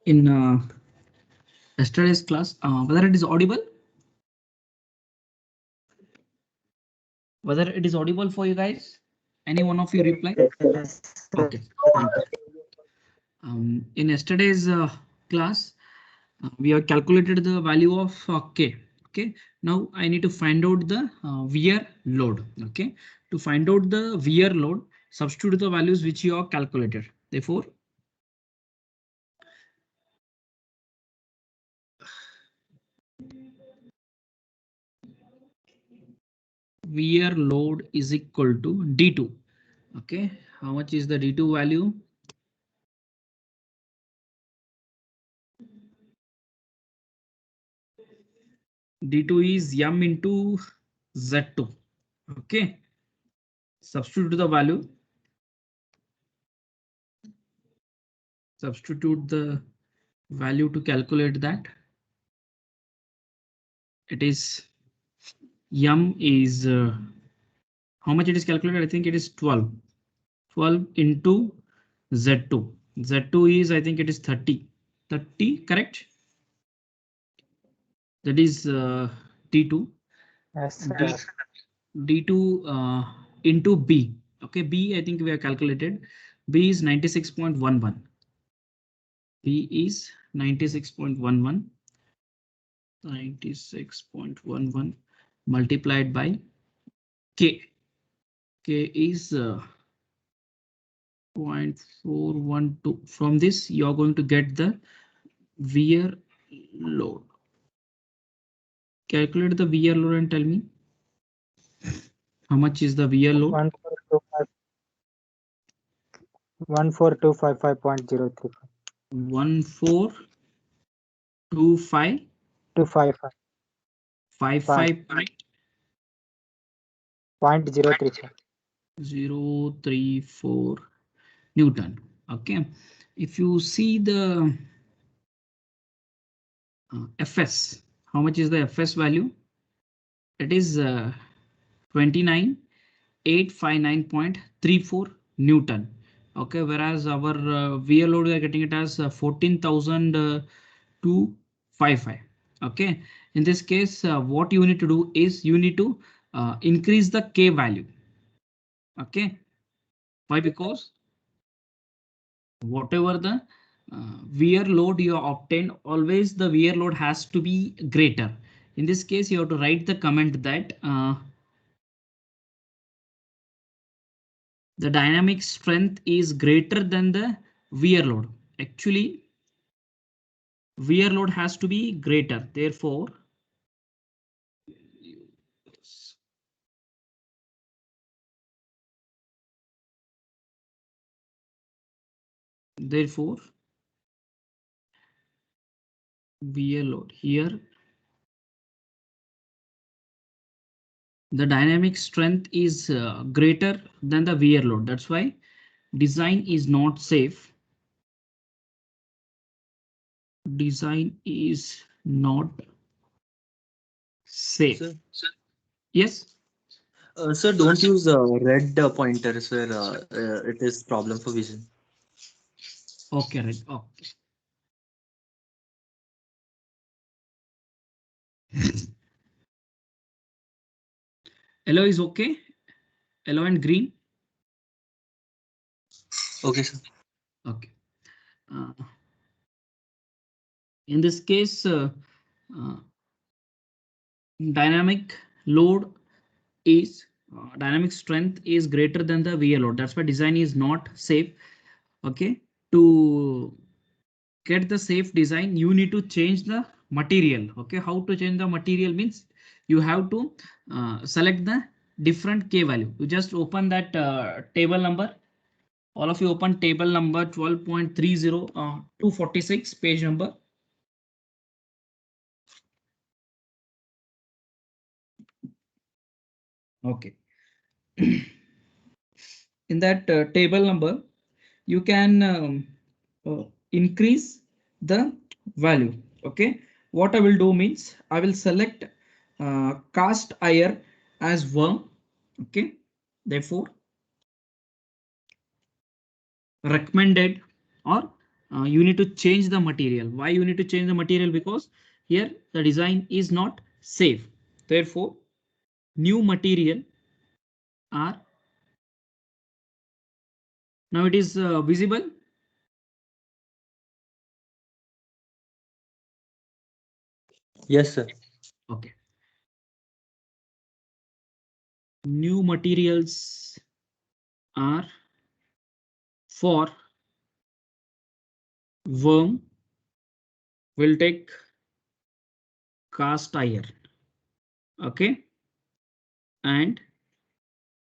in yesterday's class. Whether it is audible? Whether it is audible for you guys? Any one of you reply? Okay, thank you. In yesterday's class, we have calculated the value of K. Okay, now I need to find out the wear load. Okay, to find out the wear load, substitute the values which you have calculated. Therefore, wear load is equal to D2. Okay, how much is the D2 value? D2 is M into Z2. Okay, substitute the value. Substitute the value to calculate that. It is M is how much it is calculated? I think it is 12. 12 into Z2. Z2 is, I think it is 30. 30, correct? That is D2. Yes, D2 into B. Okay, B I think we have calculated. B is 96.11. B is 96.11. 96.11 multiplied by K. K is 0.412. From this, you are going to get the wear load. Calculate the wear load and tell me how much is the wear load. 14255.035. 1425 255. 55.034 .035. Newton. Okay, if you see the Fs, how much is the Fs value? It is 29,859.34 Newton. Okay, whereas our wear load we are getting it as 14,255. Okay, in this case, what you need to do is you need to increase the K value. Okay, why? Because whatever the wear load you obtain, always the wear load has to be greater. In this case, you have to write the comment that the dynamic strength is greater than the wear load. Actually, wear load has to be greater. Therefore, wear load here, the dynamic strength is greater than the wear load. That's why design is not safe. Design is not safe. Sir, Yes. sir, don't use red pointer, sir. It is problem for vision. Okay, right. Okay. Yellow is okay. Yellow and green. Okay, sir. Okay. In this case, dynamic load is dynamic strength is greater than the wear load. That's why design is not safe. Okay, to get the safe design, you need to change the material. Okay, how to change the material means you have to select the different K value. You just open that table number. All of you open table number 12.30 246 page number. Okay. In that table number, you can increase the value. Okay, what I will do means I will select cast iron as worm. Okay, therefore recommended or you need to change the material. Why you need to change the material? Because here the design is not safe. Therefore, new material are now it is visible. Yes, sir. Okay. New materials are for worm will take cast iron. Okay. And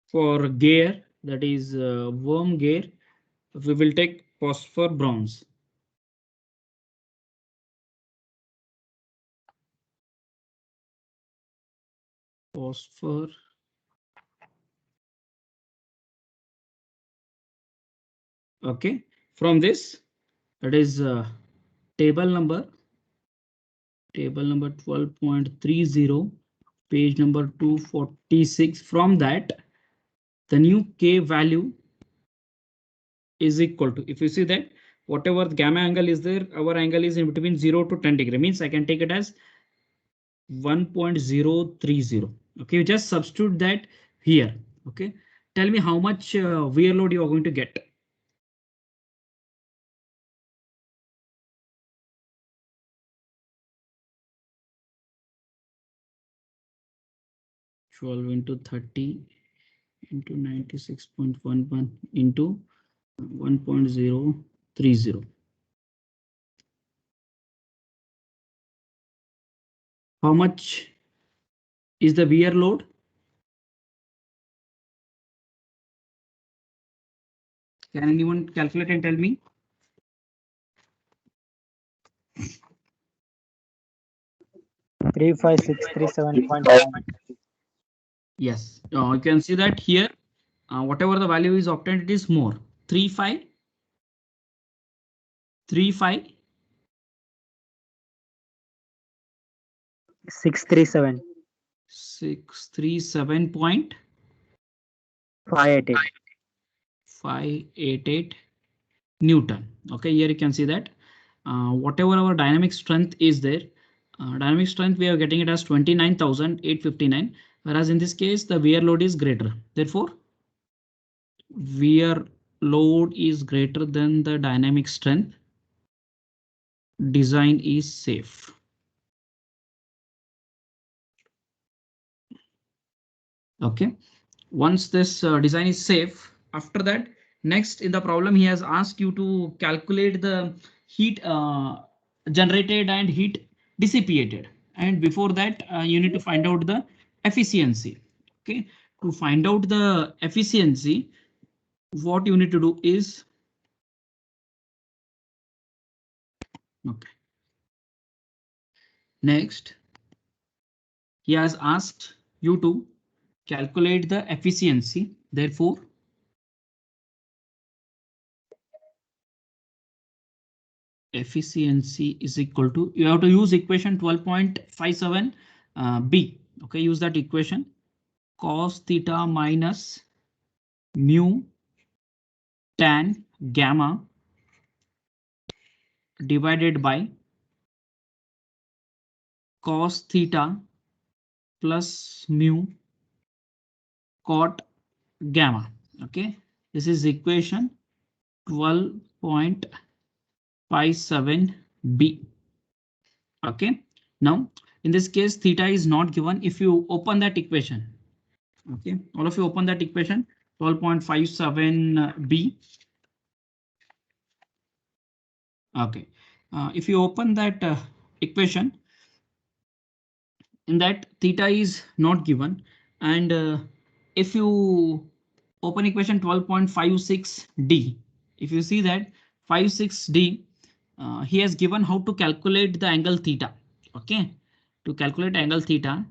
for gear, that is worm gear, we will take phosphor bronze. Phosphor. Okay. From this, that is table number 12.30, page number 246. From that, the new K value is equal to, if you see that whatever the gamma angle is there, our angle is in between 0 to 10 degree, means I can take it as 1.030. Okay, you just substitute that here. Okay, tell me how much wear load you are going to get. 12 into 30 into 96.11 into 1.030. How much is the wear load? Can anyone calculate and tell me? Three five six three 7.5. Yes, you can see that here, whatever the value is obtained, it is more. 3535 637. 637.588 588. Newton. Okay, here you can see that whatever our dynamic strength is there, dynamic strength we are getting it as 29,859, whereas in this case the wear load is greater. Therefore, wear load is greater than the dynamic strength. Design is safe. Okay, once this design is safe, after that, next in the problem he has asked you to calculate the heat generated and heat dissipated, and before that you need to find out the efficiency. Okay, to find out the efficiency, what you need to do is, okay, next he has asked you to calculate the efficiency. Therefore, efficiency is equal to, you have to use equation 12.57 b. Okay, use that equation. Cos theta minus mu tan gamma divided by cos theta plus mu cot gamma. Okay, this is equation 12.57 b. Okay, now in this case theta is not given. If you open that equation, okay, all of you open that equation 12.57 b. Okay, if you open that equation, in that theta is not given, and if you open equation 12.56 d, if you see that 56d, he has given how to calculate the angle theta. Okay, to calculate angle theta,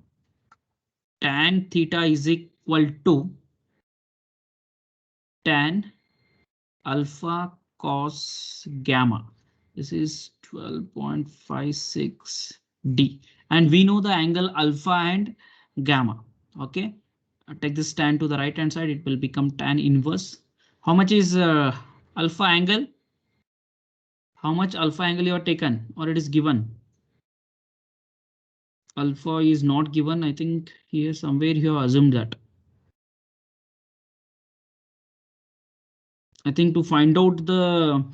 tan theta is equal to tan alpha cos gamma. This is 12.56 d, and we know the angle alpha and gamma. Okay, take this tan to the right hand side, it will become tan inverse. How much is alpha angle? How much alpha angle you are taken, or it is given? Alpha is not given. I think here somewhere you have assumed that. I think to find out the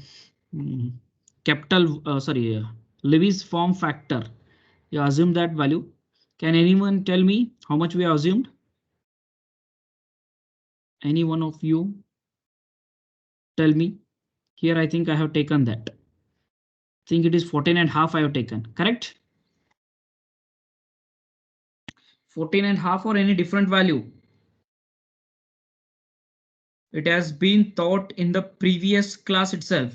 capital, Levy's form factor, you assume that value. Can anyone tell me how much we have assumed? Any one of you tell me. Here I think I have taken that. I think it is 14.5 I have taken, correct? 14.5 or any different value? It has been taught in the previous class itself.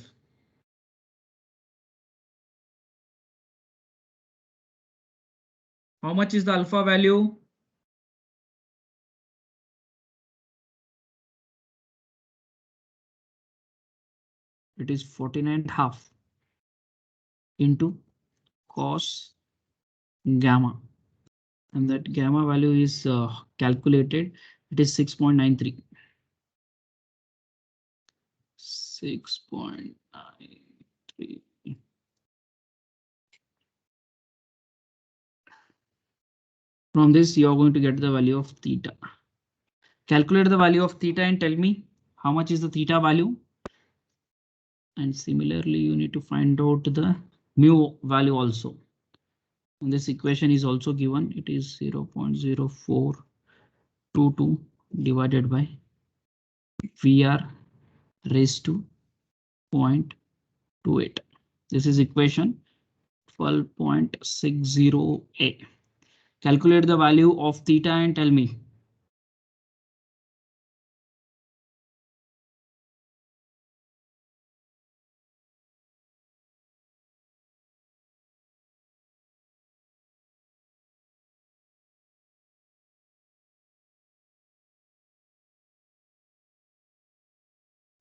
How much is the alpha value? It is 14.5 into cos gamma. And that gamma value is calculated. It is 6.93. 6.93. From this, you are going to get the value of theta. Calculate the value of theta and tell me how much is the theta value. And similarly, you need to find out the mu value also. And this equation is also given. It is 0.0422 divided by VR raised to 0.28. This is equation 12.60a. Calculate the value of theta and tell me.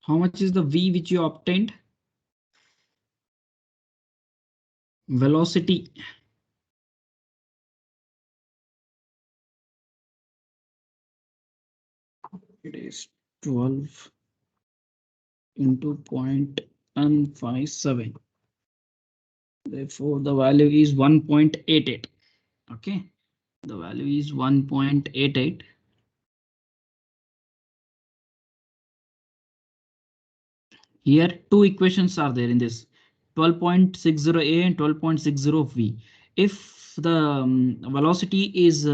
How much is the V which you obtained? Velocity. It is 12 into 0.157. Therefore, the value is 1.88. Okay, the value is 1.88. Here, two equations are there in this 12.60a and 12.60v. If the velocity is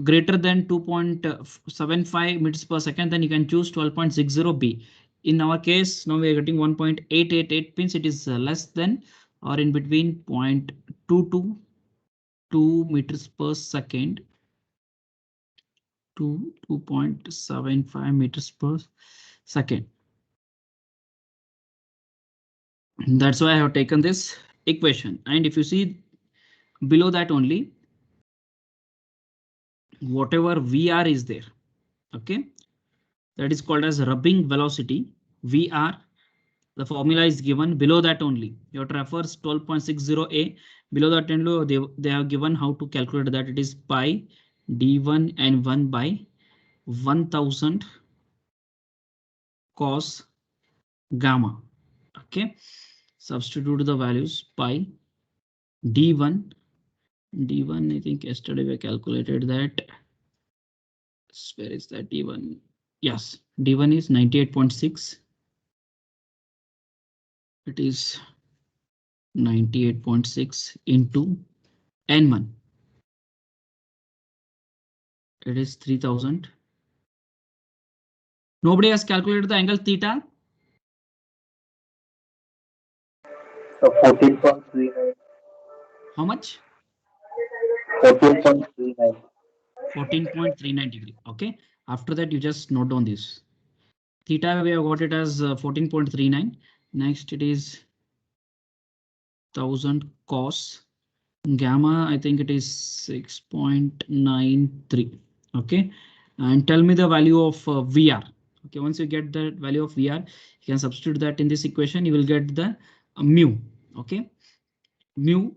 greater than 2.75 meters per second, then you can choose 12.60b. In our case, now we are getting 1.888 pins. It is less than or in between 0.222 meters per second to 2.75 meters per second. That's why I have taken this equation. And if you see below that only, whatever VR is there, okay, that is called as rubbing velocity. VR, the formula is given below that only. You have to refer 12.60a. Below that only they have given how to calculate that. It is pi d1 and 1 by 1000 cos gamma. Okay, substitute the values pi d1. D1, I think yesterday we calculated that. Where is that D1? Yes, D1 is 98.6. It is 98.6 into N1. It is 3000. Nobody has calculated the angle theta. 14.39. How much? 14.39. 14.39 degree. Okay. After that, you just note down this. Theta, we have got it as 14.39. Next, it is 1000 cos gamma. I think it is 6.93. Okay. And tell me the value of VR. Okay. Once you get the value of VR, you can substitute that in this equation. You will get the mu. Okay. Mu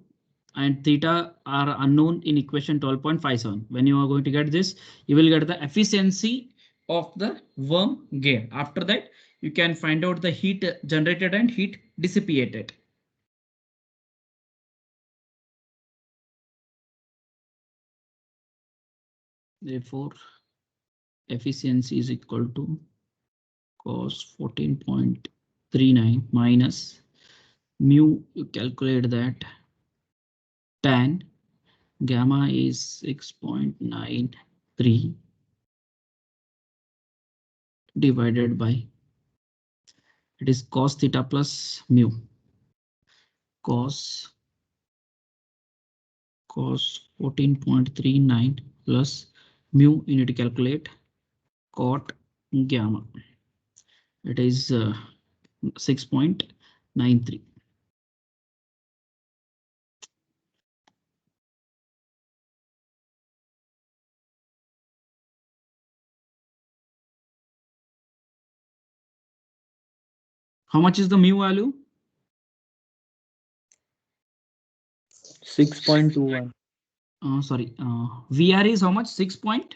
and theta are unknown in equation 12.57. When you are going to get this, you will get the efficiency of the worm gear. After that, you can find out the heat generated and heat dissipated. Therefore, efficiency is equal to cos 14.39 minus mu. You calculate that tan gamma is 6.93 divided by, it is cos theta plus mu. Cos 14.39 plus mu, you need to calculate cot gamma. It is 6.93. How much is the mu value? 6.21. Sorry, VR is how much? 6 point?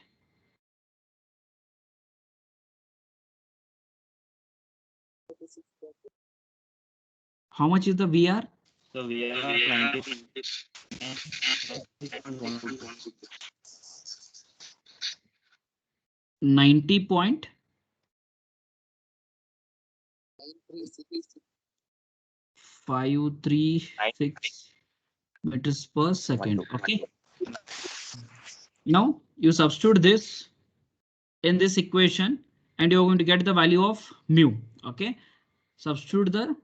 How much is the VR? So we are at 90. 90 point. 536 meters per second. Okay. Now you substitute this in this equation and you're going to get the value of mu. Okay. Substitute the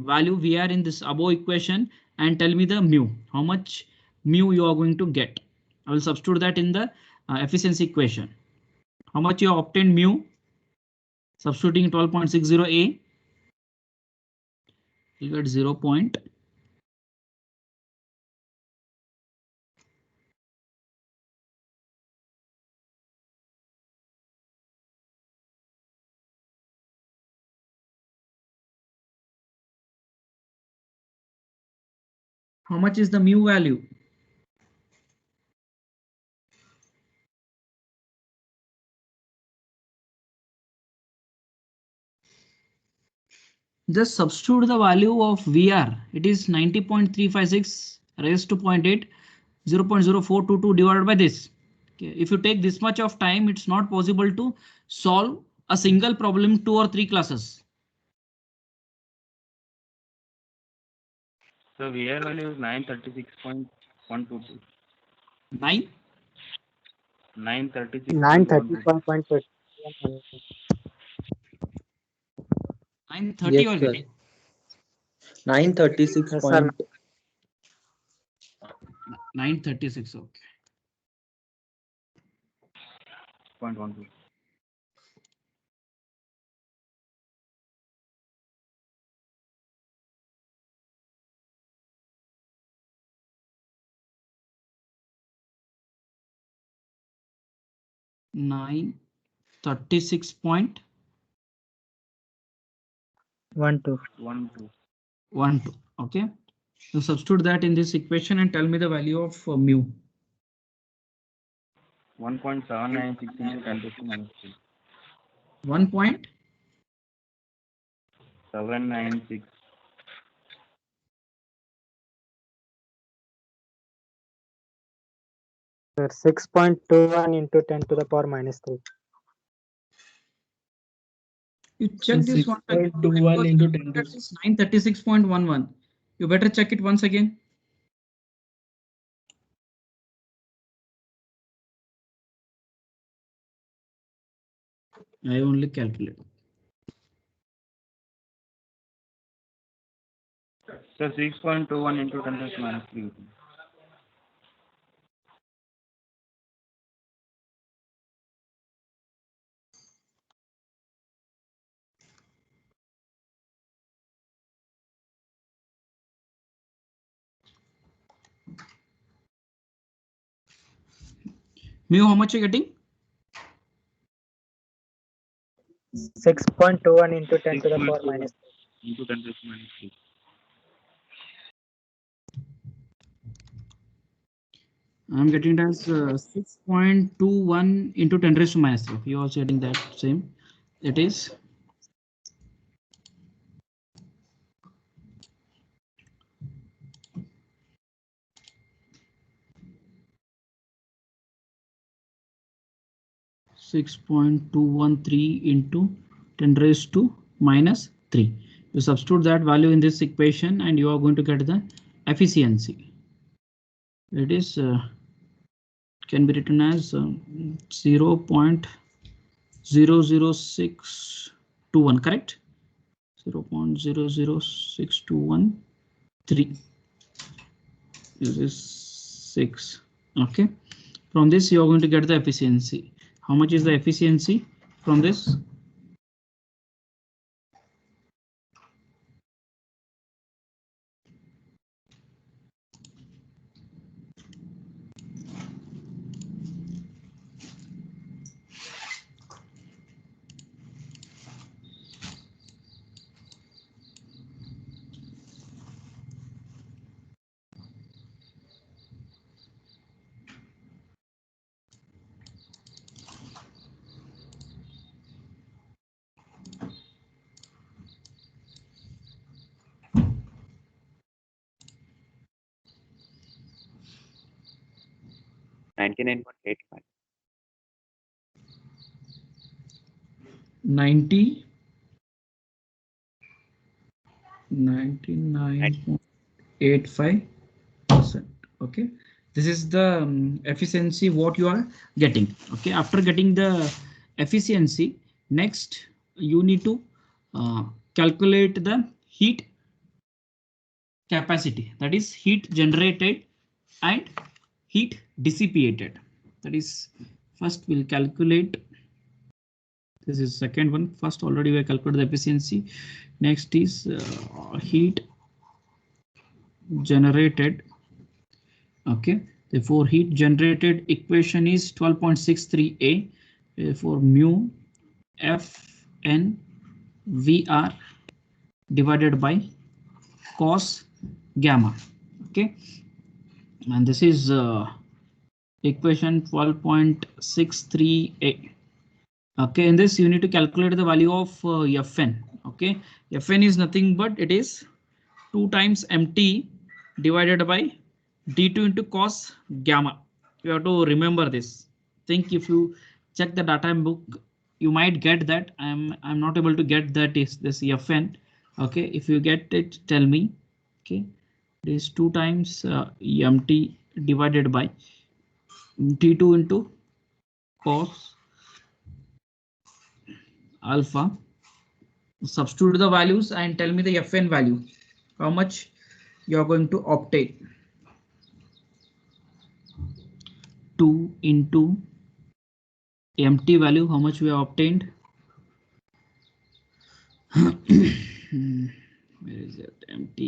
value VR in this above equation and tell me the mu. How much mu you are going to get? I will substitute that in the efficiency equation. How much you have obtained mu? Substituting 12.60A. You get 0. How much is the mu value? Just substitute the value of VR. It is 90.356 raised to 0.8, 0.0422 divided by this. Okay. If you take this much of time, it's not possible to solve a single problem 2 or 3 classes. So VR value is 936.122. 9? 936. 930.1. 930 Yes, you are sir. getting. 936 Yes, sir. point. 936. Okay. 0.12. Nine 36.12. 12. Okay. So substitute that in this equation and tell me the value of mu. 1.796 into 10 to the minus 3. 796. Sir, 6.21 into 10 to the power minus 3. You check this one. 6.21 into 10 to 936.11. You better check it once again. I only calculate. So 6.21 into 10 to the minus 3. Mu, how much you getting? 6.21 into 10 to the power 6.21 minus 3. into 10 to the minus 3. I'm getting it as 6.21 into 10 raised to minus 3. You also getting that same. It is 6.213 into 10 raised to minus 3. You substitute that value in this equation and you are going to get the efficiency. It is can be written as 0.00621, correct? 0.00623. This is 6. Okay. From this, you are going to get the efficiency. How much is the efficiency from this? $99.85. 99.85%. Okay, this is the efficiency what you are getting. Okay, after getting the efficiency, next you need to calculate the heat capacity, that is heat generated and heat dissipated. That is, first we'll calculate. This is second one. First already we calculated the efficiency. Next is heat generated. Okay, therefore heat generated equation is 12.63a. Therefore mu Fn VR divided by cos gamma. Okay, and this is equation 12.63a. Okay, in this you need to calculate the value of Fn. Okay, Fn is nothing but it is 2 times mt divided by d2 into cos gamma. You have to remember this. Think if you check the data book, you might get that. I'm not able to get that is this Fn. Okay, if you get it, tell me. Okay, it is 2 times mt divided by d2 into cos alpha. Substitute the values and tell me the Fn value. How much you are going to obtain? 2 into mt value, how much we have obtained? Where is it? mt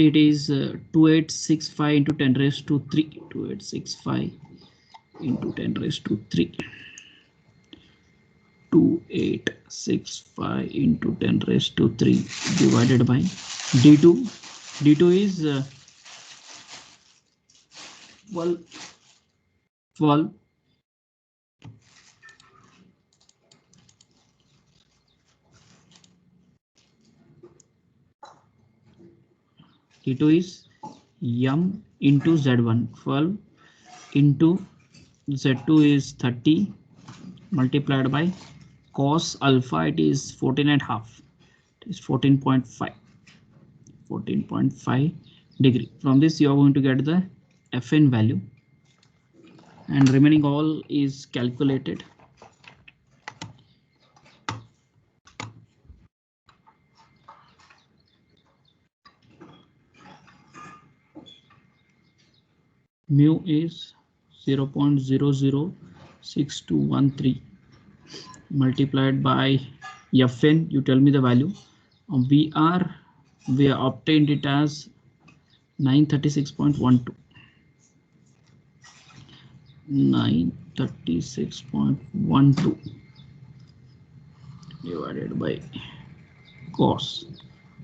it is 2865 into 10 raised to 3. 2865 into 10 raised to 3. 2865 into 10 raised to 3 divided by d2. d2 is 12. d2 is m into z1. 12 into z2 is 30 multiplied by cos alpha, it is 14.5. It is 14.5. 14.5 degree. From this you are going to get the Fn value, and remaining all is calculated. Mu is 0.006213 multiplied by Fn. You tell me the value. VR we obtained it as 936.12. 936.12 divided by cos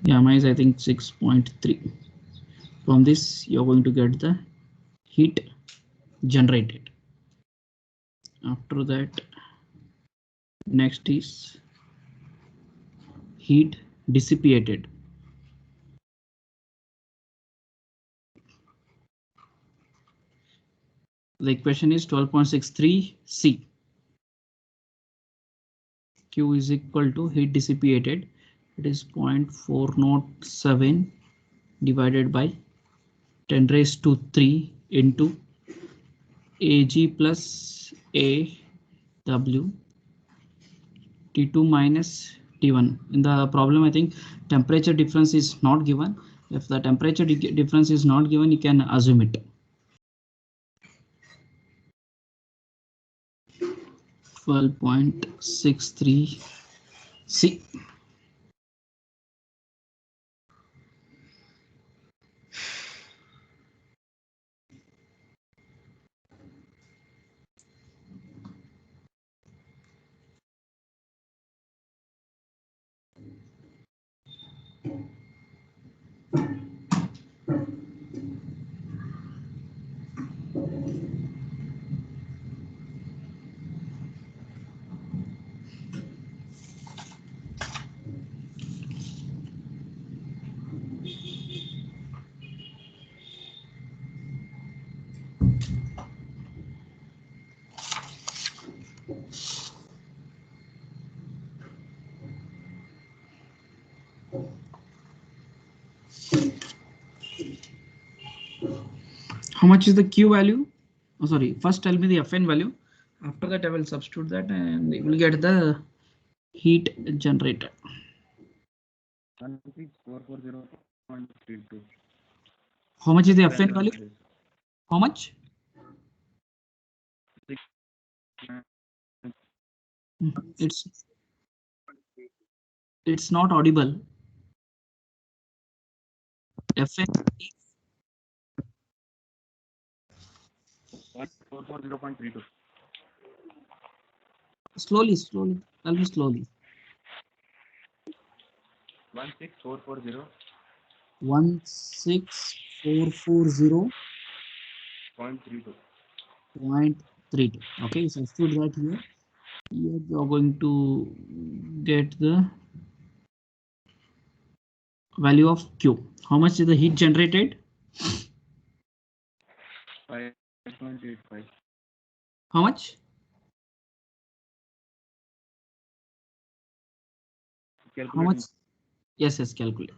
gamma is I think 6.3. From this you're going to get the heat generated. After that, next is heat dissipated. The equation is 12.63 C. Q is equal to heat dissipated. It is 0.407 divided by 10 raised to 3 into Ag plus AW T2 minus T1. In the problem, I think temperature difference is not given. If the temperature difference is not given, you can assume it. 12.63 C. How much is the Q value? Oh, sorry, first tell me the Fn value. After that, I will substitute that and you will get the heat generated. 16440.32. How much is the Fn value? How much? It's not audible. Fn 16440.32. slowly, tell me slowly. 16440. 16440.32. 0.32. Okay, substitute that here. Here you are going to get the value of Q. How much is the heat generated? 5.85. How much? How much? Yes, calculate.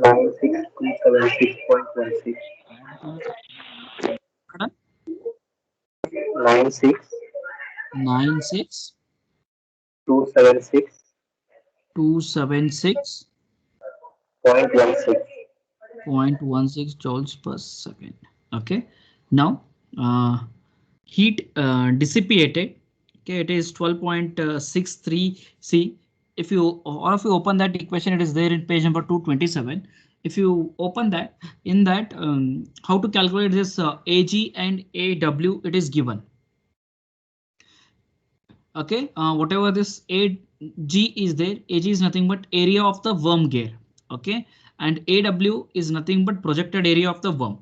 Nine six two seven six point one six. Pardon? 96 96 276 276 .16. 0.16 joules per second. Okay, now heat dissipated. Okay, it is 12.63 C. If you all of you open that equation, it is there in page number 227. If you open that, in that how to calculate this Ag and AW, it is given. Okay, whatever this Ag is there, Ag is nothing but area of the worm gear. Okay, and AW is nothing but projected area of the worm.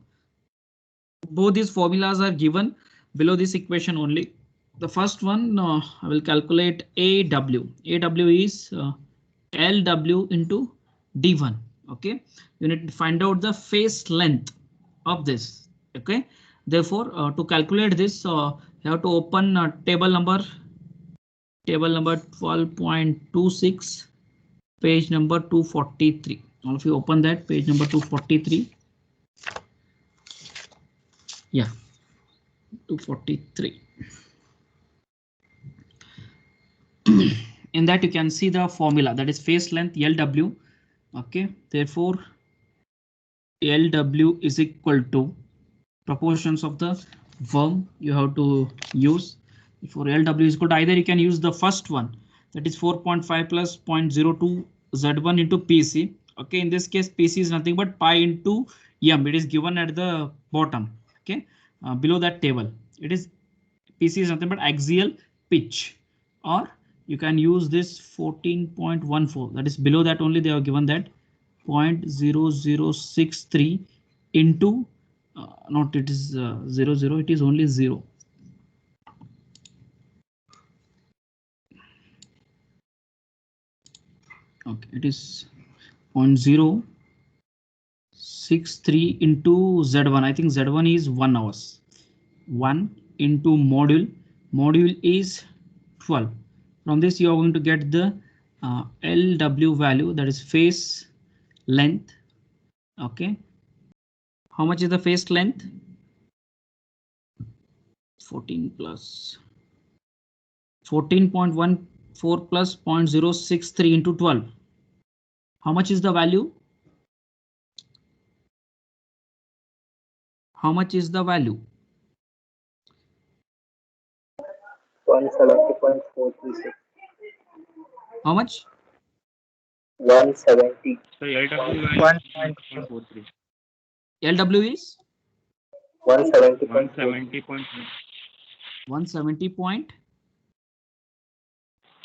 Both these formulas are given below this equation only. The first one I will calculate AW. AW is LW into D1. Okay, you need to find out the face length of this. Okay, therefore to calculate this you have to open table number 12.26, page number 243. All of you open that page number 243. Yeah, 243. In that you can see the formula, that is face length LW. Okay, therefore LW is equal to proportions of the form you have to use. For LW is good, either you can use the first one, that is 4.5 plus 0.02 Z1 into PC. Okay, in this case, PC is nothing but pi into M. It is given at the bottom. Okay, below that table, it is PC is nothing but axial pitch, or you can use this 14.14. That is below that only they have given that 0.0063 into not it is 00. It is only 0. Okay, it is 0.063 into Z1. I think Z1 is 1 hours. 1 into module. Module is 12. From this you are going to get the LW value, that is face length. Okay, how much is the face length? 14 plus 14.14 plus 0.063 into 12. How much is the value? How much is the value? 170.436. How much? 170. So LW value 1.4. 1.43. LW is 170.4. 170.43.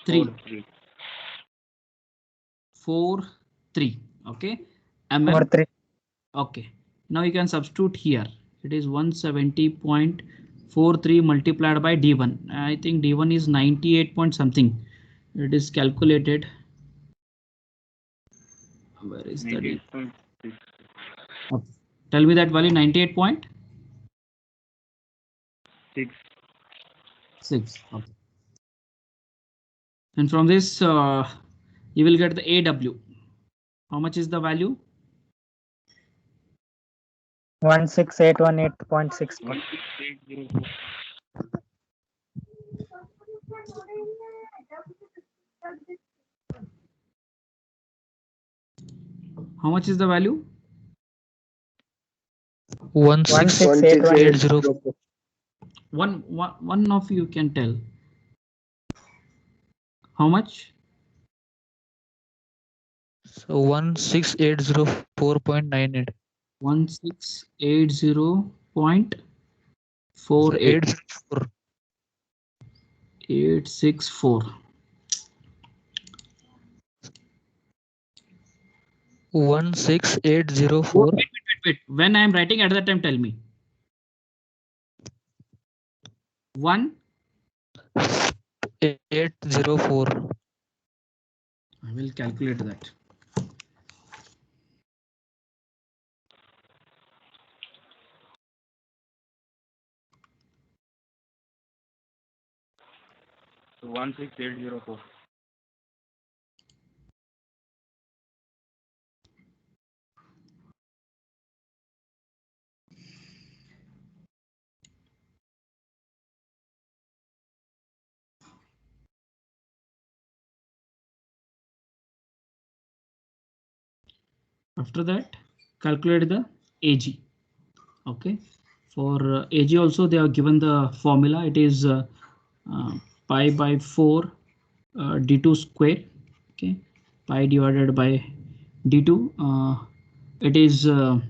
170.43. Okay, Or mm. 3. Okay, now you can substitute here. It is 170.43 multiplied by D1. I think D1 is 98 point something. It is calculated. Where is the D? 98.6. Okay. Tell me that value. 98.6. 6. Okay. And from this you will get the AW. How much is the value? 16818.6. 16804. How much is the value? 16818. One of you can tell. How much? So 16804.98. 1680.48. 864. 16804. Wait. When I am writing at that time, tell me. 1804. I will calculate that. So 16804. After that, calculate the AG. Okay, for AG also they are given the formula. It is pi by 4 d2 square. Okay, pi divided by d2. It is how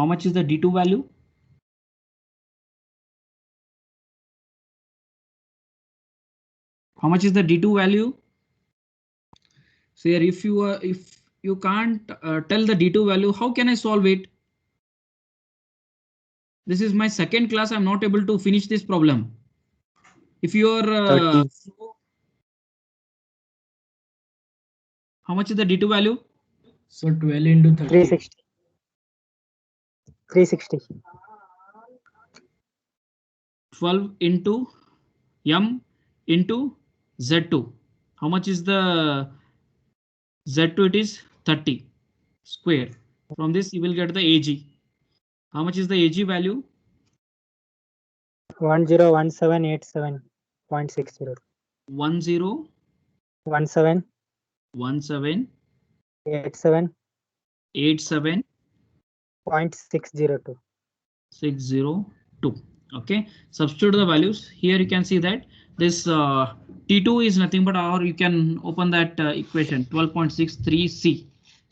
much is the d2 value? How much is the d2 value? So here, if you can't tell the d2 value, how can I solve it? This is my second class. I'm not able to finish this problem. If you are how much is the d2 value? So 12 into 30. 360. 12 into m into z2. How much is the z2? It is 30 square. From this you will get the AG. How much is the AG value? 101787.60. 1017 87. 87. 0.602. 602. Okay, substitute the values. Here you can see that this T2 is nothing but, or you can open that equation 12.63 C.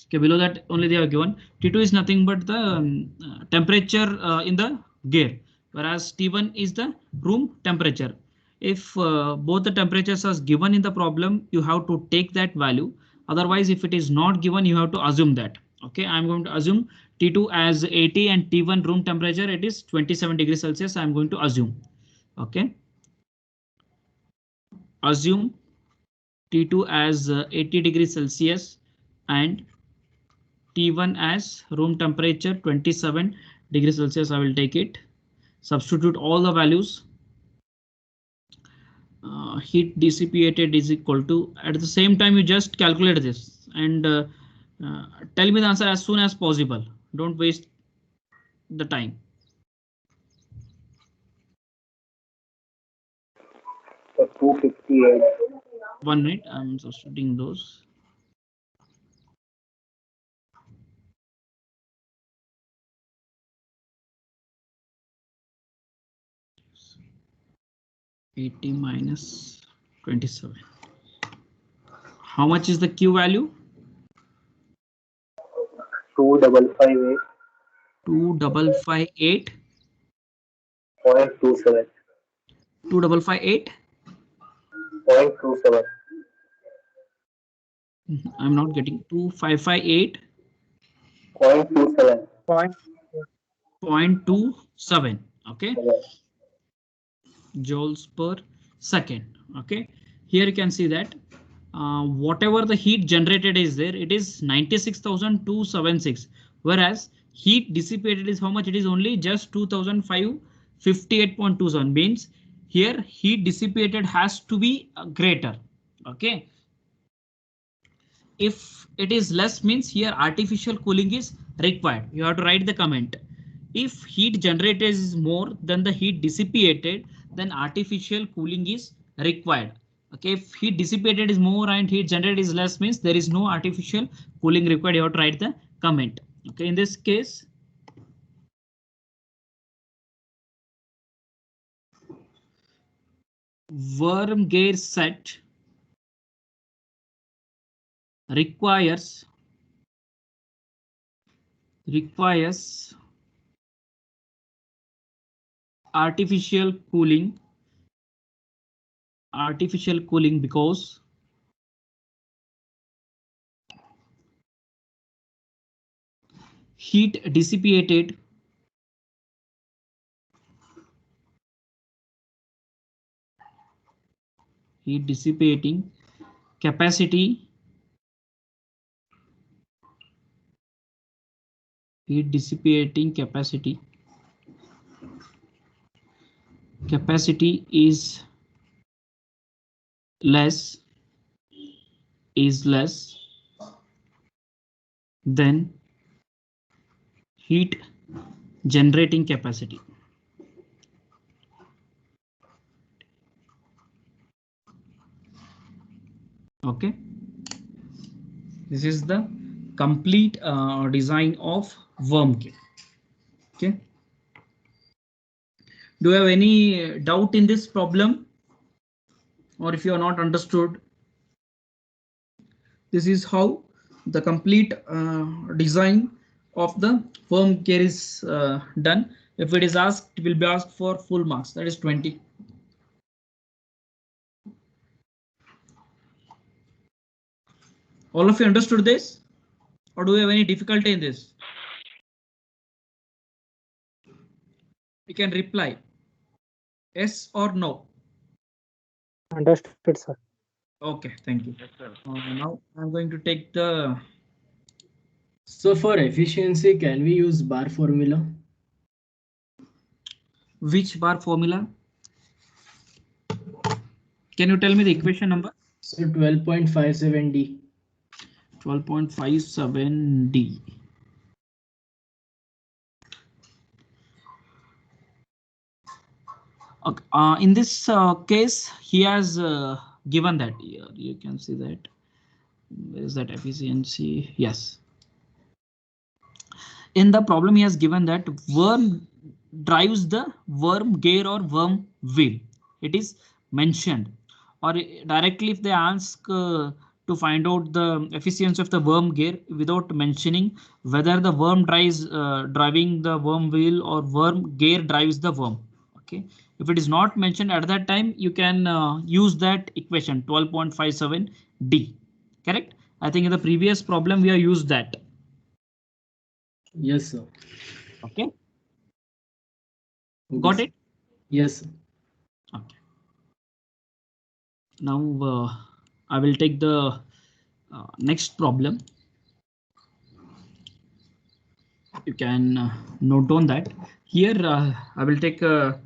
Okay, below that only they are given. T2 is nothing but the temperature in the gear, whereas T1 is the room temperature. If both the temperatures are given in the problem, you have to take that value. Otherwise, if it is not given, you have to assume that. Okay, I'm going to assume T2 as 80 and T1 room temperature, it is 27 degrees Celsius. I'm going to assume. Okay. Assume T2 as 80 degrees Celsius and T1 as room temperature 27 degrees Celsius. I will take it. Substitute all the values. Heat dissipated is equal to, at the same time you just calculate this and tell me the answer as soon as possible. Don't waste the time. So 258. 1 minute, I'm substituting those. -80 minus 27. How much is the Q value? 2558. 2558. 0.27. 2558. 0.27. I'm not getting 2558. 0.27. 0.27. Okay. Joules per second. Okay. Here you can see that whatever the heat generated is there, it is 96,276, whereas heat dissipated is how much? It is only just 2,558.27. Means here heat dissipated has to be greater. Okay. If it is less, means here artificial cooling is required. You have to write the comment. If heat generated is more than the heat dissipated, then artificial cooling is required. Okay, if heat dissipated is more and heat generated is less, means there is no artificial cooling required. You have to write the comment. Okay, in this case, worm gear set requires artificial cooling because heat dissipated heat dissipating capacity is less than heat generating capacity. Okay, this is the complete design of worm kit. Okay, do you have any doubt in this problem, or if you are not understood? This is how the complete design of the worm gear is done. If it is asked, it will be asked for full marks, that is 20. All of you understood this, or do you have any difficulty in this? You can reply yes or no. Understood, sir. Okay, thank you. Yes, sir. Now I'm going to take the. So for efficiency, can we use bar formula? Which bar formula? Can you tell me the equation number? So 12.57D. 12.57D. Okay, in this case, he has given that here. You can see that. Where is that efficiency? Yes. in the problem he has given that worm drives the worm gear or worm wheel. It is mentioned, or directly if they ask to find out the efficiency of the worm gear without mentioning whether the worm drives driving the worm wheel or worm gear drives the worm. Okay, if it is not mentioned at that time, you can use that equation 12.57 D. Correct? I think in the previous problem we have used that. Yes, sir. Okay. Got it? Yes, sir. Okay. Now I will take the next problem. You can note down that here I will take a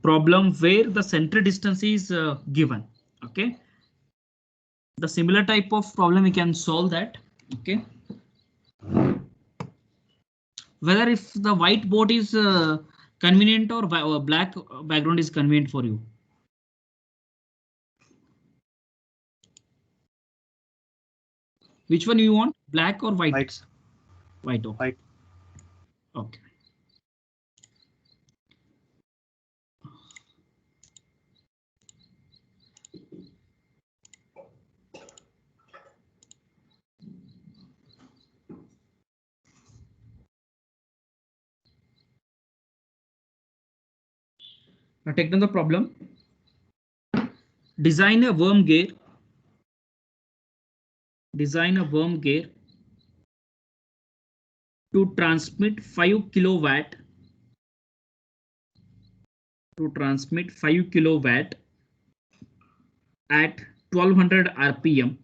problem where the center distance is given. Okay. The similar type of problem we can solve that. Okay. Whether if the whiteboard is convenient or black background is convenient for you. Which one you want? Black or white? White. White. Okay. White. Okay. Now take down the problem. Design a worm gear. Design a worm gear to transmit 5 kilowatt. To transmit 5 kilowatt at 1200 RPM.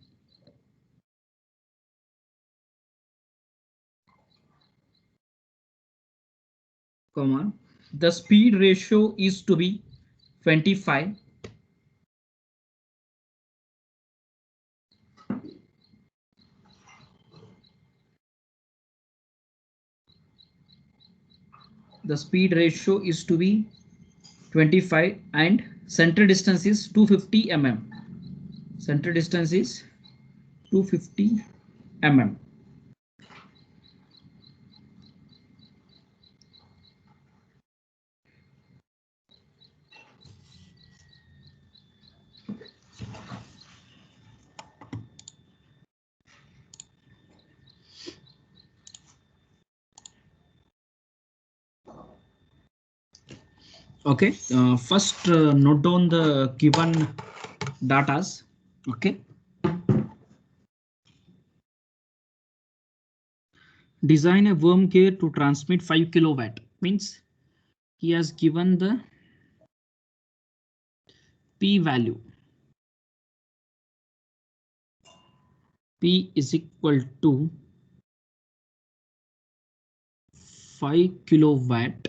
Comma. The speed ratio is to be 25. The speed ratio is to be 25 and center distance is 250 mm. Center distance is 250 mm. Okay, first note down the given datas. Okay. Design a worm gear to transmit 5 kilowatt means he has given the P value. P is equal to 5 kilowatt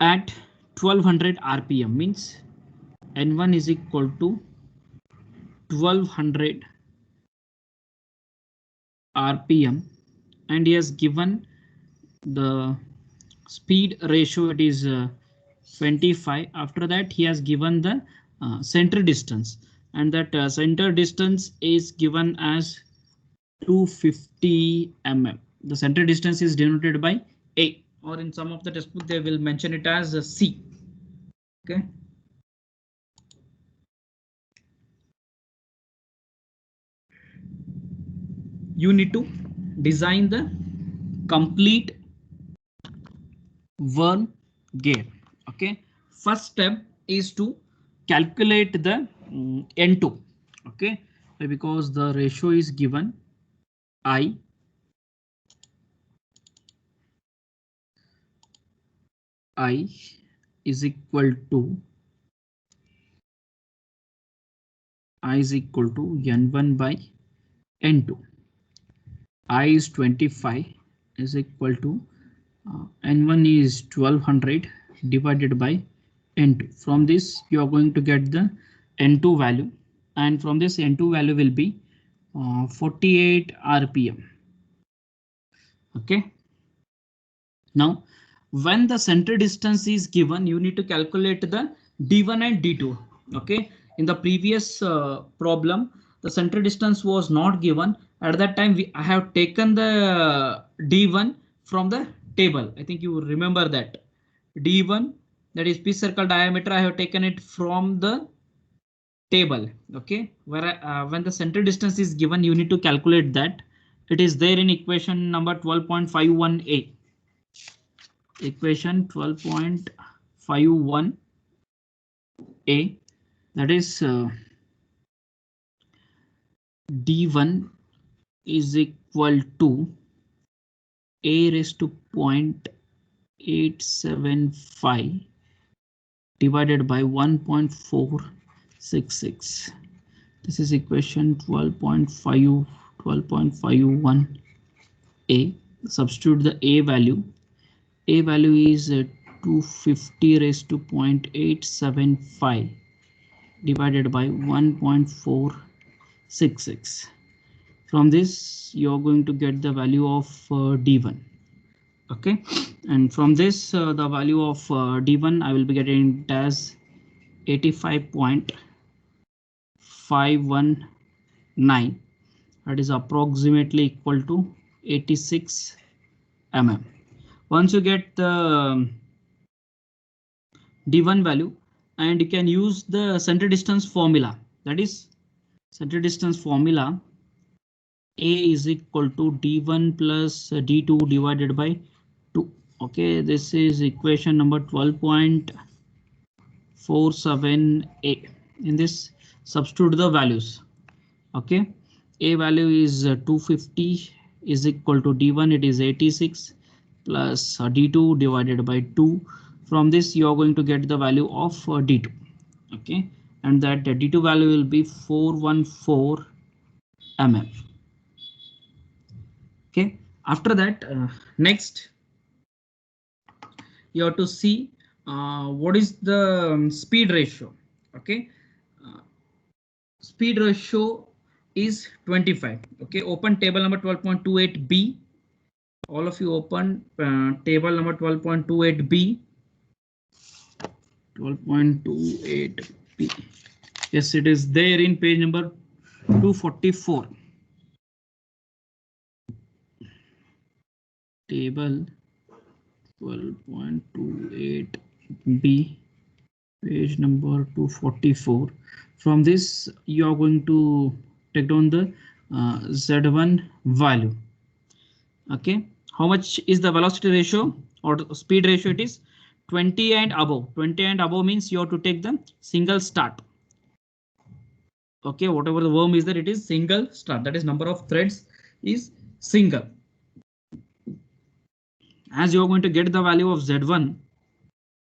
at 1200 RPM means N1 is equal to 1200 RPM and he has given the speed ratio, it is 25. After that he has given the center distance and that center distance is given as 250 mm. The center distance is denoted by A, or in some of the textbook they will mention it as a C. Okay. You need to design the complete worm gear. Okay. First step is to calculate the N2. Okay. Because the ratio is given I is equal to N1 by N2. I is 25 is equal to N1 is 1200 divided by N2. From this you are going to get the N2 value, and from this N2 value will be 48 RPM. Okay. Now when the center distance is given, you need to calculate the D1 and D2. Okay. In the previous problem, the center distance was not given At that time, I have taken the D1 from the table. I think you remember that D1, that is pitch circle diameter. I have taken it from the table. Okay, where when the center distance is given, you need to calculate that. It is there in equation number 12.51a. Equation 12.51a, that is D1 is equal to a raised to 0.875 divided by 1.466. This is equation 12.51a. Substitute the a value. A value is 250 raised to 0.875 divided by 1.466. From this, you're going to get the value of D1. Okay, and from this, the value of D1, I will be getting it as 85.519. That is approximately equal to 86 mm. Once you get the D1 value, and you can use the center distance formula. That is center distance formula. A is equal to D1 plus D2 divided by 2. Okay, this is equation number 12.47a. In this, substitute the values. Okay, A value is 250 is equal to D1, it is 86 plus D2 divided by 2. From this, you are going to get the value of D2. Okay, and that D2 value will be 414 mm. Okay, after that, next you have to see what is the speed ratio. Okay, speed ratio is 25. Okay, open table number 12.28b. All of you open table number 12.28b. 12.28b. Yes, it is there in page number 244. Table 12.28b, page number 244. From this, you are going to take down the Z1 value. Okay, how much is the velocity ratio or speed ratio? It is 20 and above. 20 and above means you have to take the single start. Okay, whatever the worm is there, it is single start. That is number of threads is single. As you are going to get the value of Z1,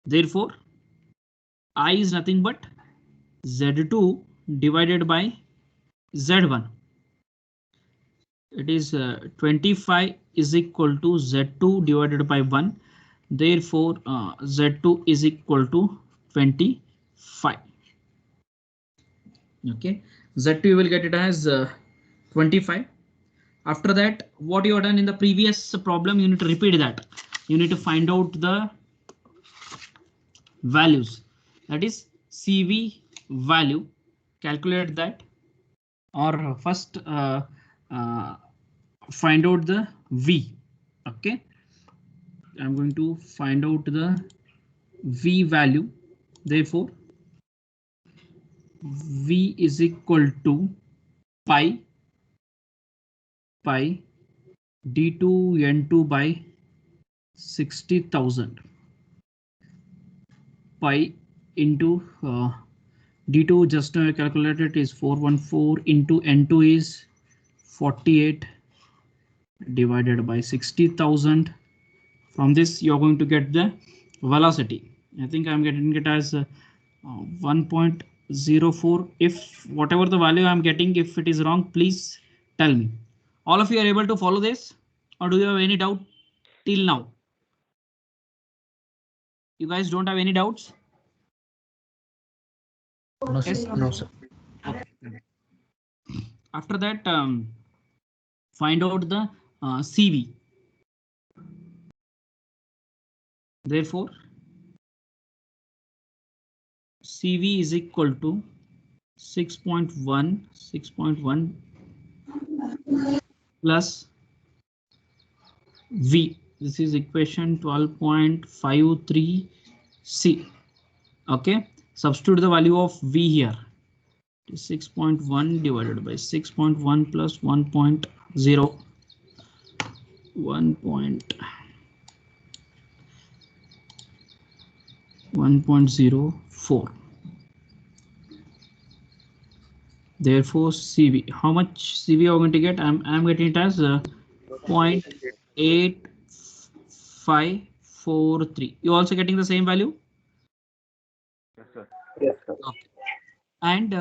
therefore I is nothing but Z2 divided by Z1. It is 25 is equal to Z2 divided by 1. Therefore, Z2 is equal to 25. Okay, Z2 you will get it as 25. After that, what you have done in the previous problem, you need to repeat that. You need to find out the values. That is CV value. Calculate that, or first find out the V. Okay, I'm going to find out the V value. Therefore, V is equal to pi D2 N2 by 60,000 pi into D2 just now calculated is 414 into N2 is 48 divided by 60,000. From this, you're going to get the velocity. I think I'm getting it as 1.04. If whatever the value I'm getting, if it is wrong, please tell me. All of you are able to follow this, or do you have any doubt till now? You guys don't have any doubts? No, sir. Yes? No, sir. Okay. After that, find out the CV. Therefore, CV is equal to 6.1 plus V. This is equation 12.53C. Okay, substitute the value of V here. 6.1 divided by 6.1 plus 1.0. 1.04. Therefore, CV. How much CV are we going to get? I'm getting it as 0.8543. You also getting the same value? Yes, sir. Yes, sir. Okay. And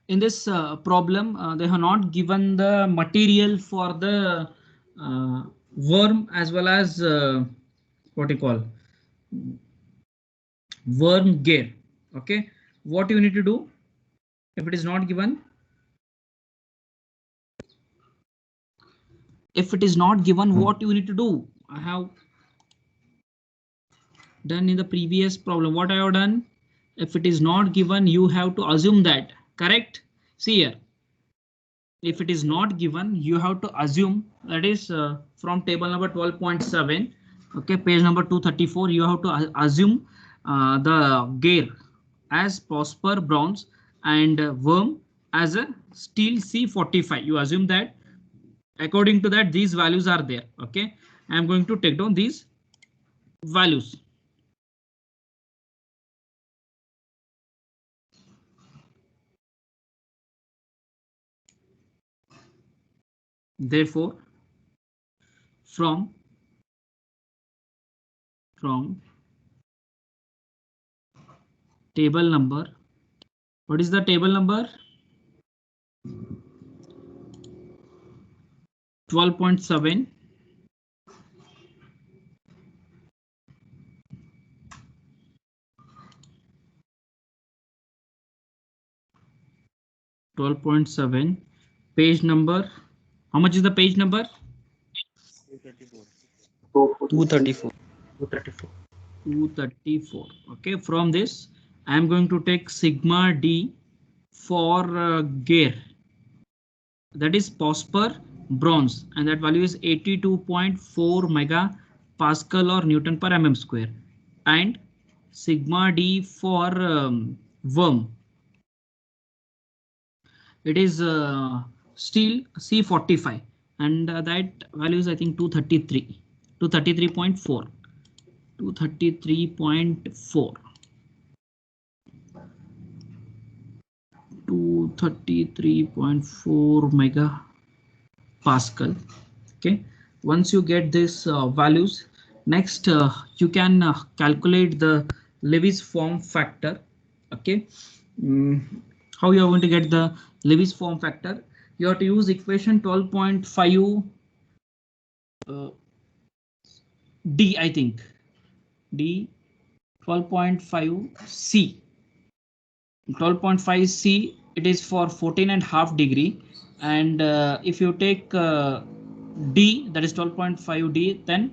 in this problem, they have not given the material for the worm as well as what you call worm gear. Okay, what you need to do if it is not given? If it is not given, what you need to do? I have done in the previous problem. What I have done? If it is not given, you have to assume that. Correct? See here. If it is not given, you have to assume that is from table number 12.7. Okay, page number 234. You have to assume the gear as phosphor bronze and worm as a steel C45. You assume that. According to that, these values are there. Okay, I am going to take down these values. Therefore, from table number, what is the table number? 12.7. Page number. How much is the page number? 234. 234. Okay, from this I am going to take sigma D for gear. That is phosphor bronze, and that value is 82.4 megapascal or Newton per mm square, and sigma D for worm. It is steel C45, and that value is I think 233, 233.4, 233.4, 233.4 megapascal. Okay, once you get this values, next you can calculate the Lewis form factor. Okay, how you are going to get the Lewis form factor? You have to use equation 12.5 D, I think D 12.5 C. 12.5 C, it is for 14.5 degree, and if you take D, that is 12.5 D, then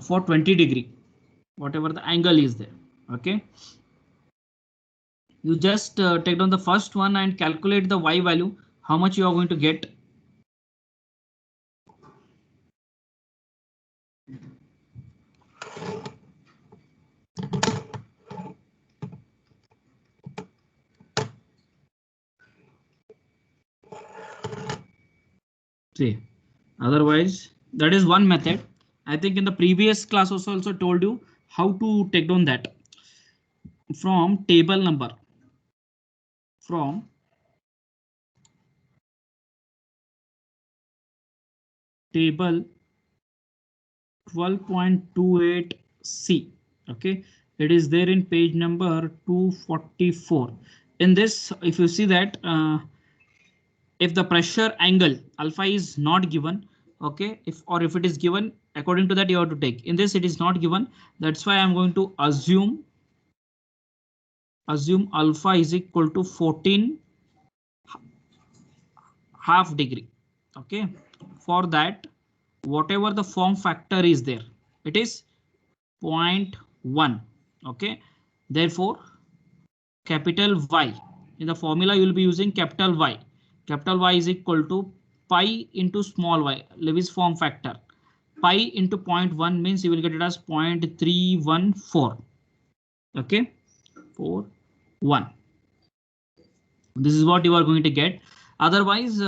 for 20 degree, whatever the angle is there. Okay, you just take down the first one and calculate the Y value, how much you are going to get. See, otherwise that is one method. I think in the previous class also told you how to take down that from table number, from table 12.28 C. Okay, it is there in page number 244. In this, if you see that if the pressure angle alpha is not given, okay, if it is given, according to that you have to take. In this it is not given, that's why I'm going to assume alpha is equal to 14.5 degree. Okay, for that, whatever the form factor is there, it is 0.1. Okay, therefore capital Y, in the formula you will be using capital Y. capital Y is equal to pi into small y, Lewis form factor. Pi into 0.1 means you will get it as 0.314. Okay, 41. This is what you are going to get. Otherwise,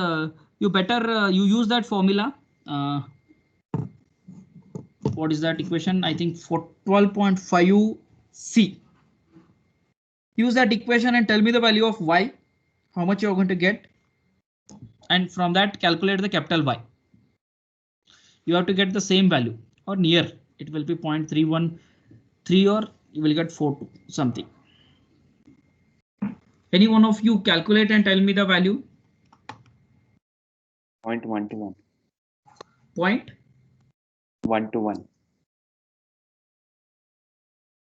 you better you use that formula. What is that equation? I think for 12.5C. Use that equation and tell me the value of y, how much you are going to get, and from that calculate the capital Y. You have to get the same value or near. It will be 0.313 or you will get 42 something. Any one of you calculate and tell me the value. 0.121. Point 121.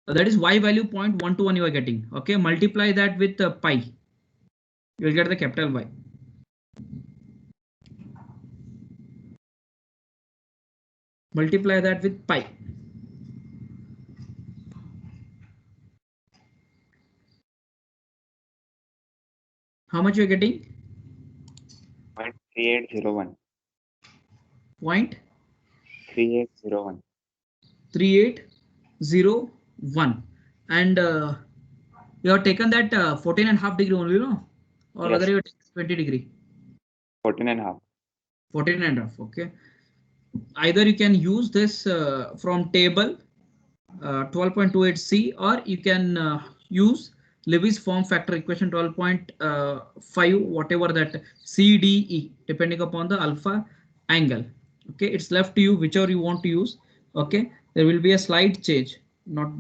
That is y value 0.121 you are getting. Okay, multiply that with pi. You will get the capital Y. Multiply that with pi. How much you are getting? 0.3801. 0.3801. 3801. And you have taken that 14.5 degree only, no? Or Yes. whether you take 20 degree? 14.5. 14.5. Okay. Either you can use this from table 12.28C, or you can use Lewis form factor equation 12.5, whatever that CDE, depending upon the alpha angle. Okay, it's left to you whichever you want to use. Okay, there will be a slight change. Not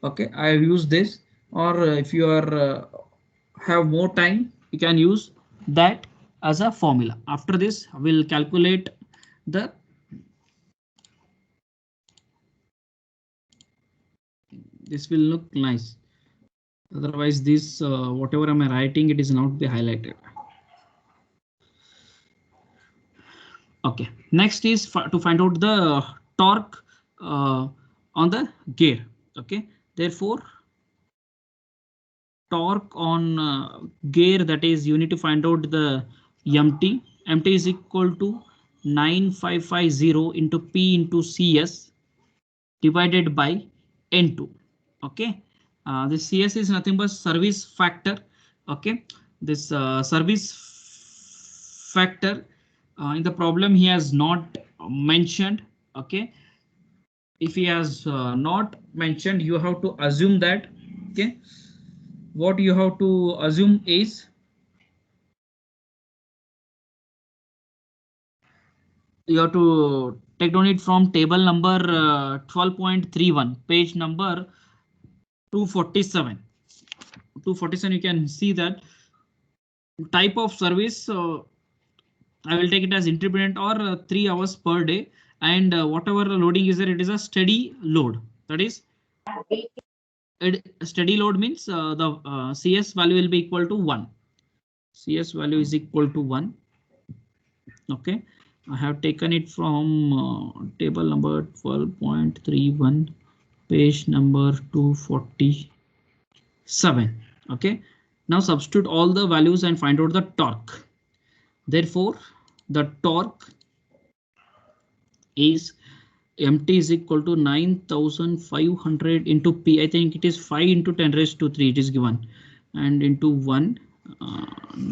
okay. I have used this, or if you are have more time, you can use that as a formula. After this, we'll calculate the this will look nice. Otherwise, this whatever am I writing, it is not be highlighted. Okay, next is to find out the torque on the gear. Okay, therefore torque on gear, that is you need to find out the MT. MT is equal to 9550 into P into CS divided by N2. Okay, this CS is nothing but service factor. Okay, this service factor in the problem he has not mentioned. Okay, if he has not mentioned, you have to assume that. Okay, what you have to assume is you have to take down it from table number 12.31, page number 247. 247, you can see that type of service. I will take it as independent or 3 hours per day, and whatever the loading is there, it is a steady load. That is, steady load means the CS value will be equal to 1. CS value is equal to 1. Okay, I have taken it from table number 12.31, page number 247. Okay, now substitute all the values and find out the torque. Therefore, the torque is MT is equal to 9500 into P. I think it is 5 into 10 raised to 3. It is given, and into 1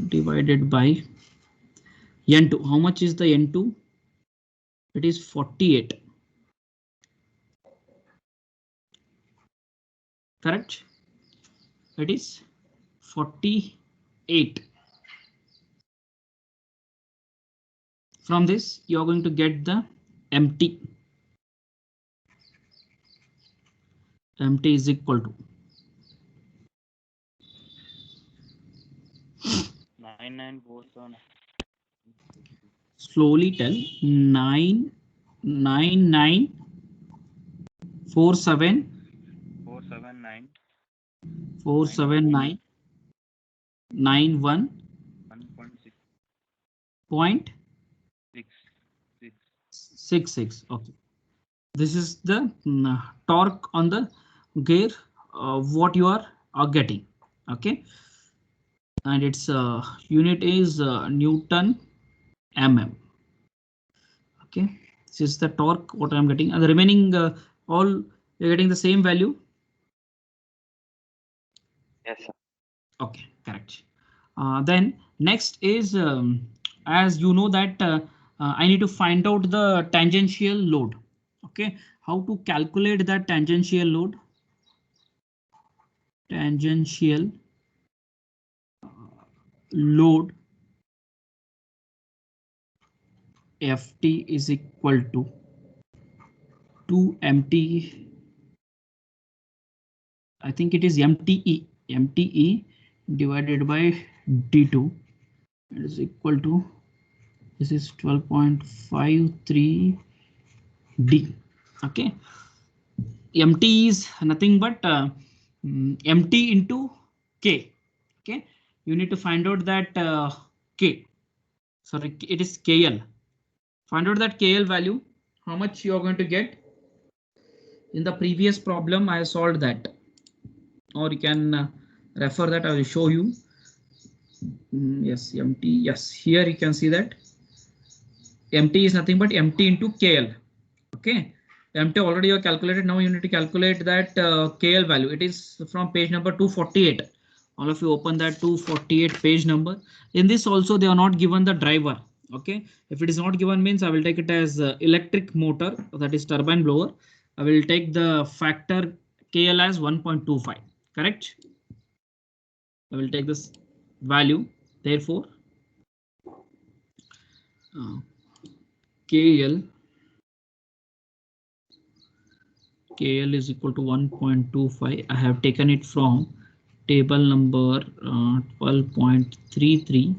divided by N2. How much is the N2? It is 48. Correct? It is 48. From this, you are going to get the MT. MT is equal to 9947. slowly tell 99947 479 479 91 1.6 point 6. 66. Okay, this is the torque on the gear what you are getting. Okay, and its unit is Newton mm. Okay, this is the torque what I'm getting, and the remaining all you're getting the same value. Yes, sir. Okay, correct. Then next is as you know that I need to find out the tangential load. Okay, how to calculate that tangential load? Tangential load Ft is equal to 2 mt. I think it is MTE divided by D2. It is equal to, this is 12.53 D. Okay, MT is nothing but MT into K. Okay, you need to find out that K. Sorry, it is KL. Find out that KL value. How much you are going to get? In the previous problem, I solved that, or you can refer that. I will show you. Yes, MT. Yes, here you can see that MT is nothing but MT into KL. Okay, MT already you have calculated. Now you need to calculate that KL value. It is from page number 248. All of you open that 248 page number. In this also they are not given the driver. Okay, if it is not given means I will take it as electric motor, that is turbine blower. I will take the factor KL as 1.25. Correct. I will take this value. Therefore, KL is equal to 1.25. I have taken it from table number 12.33,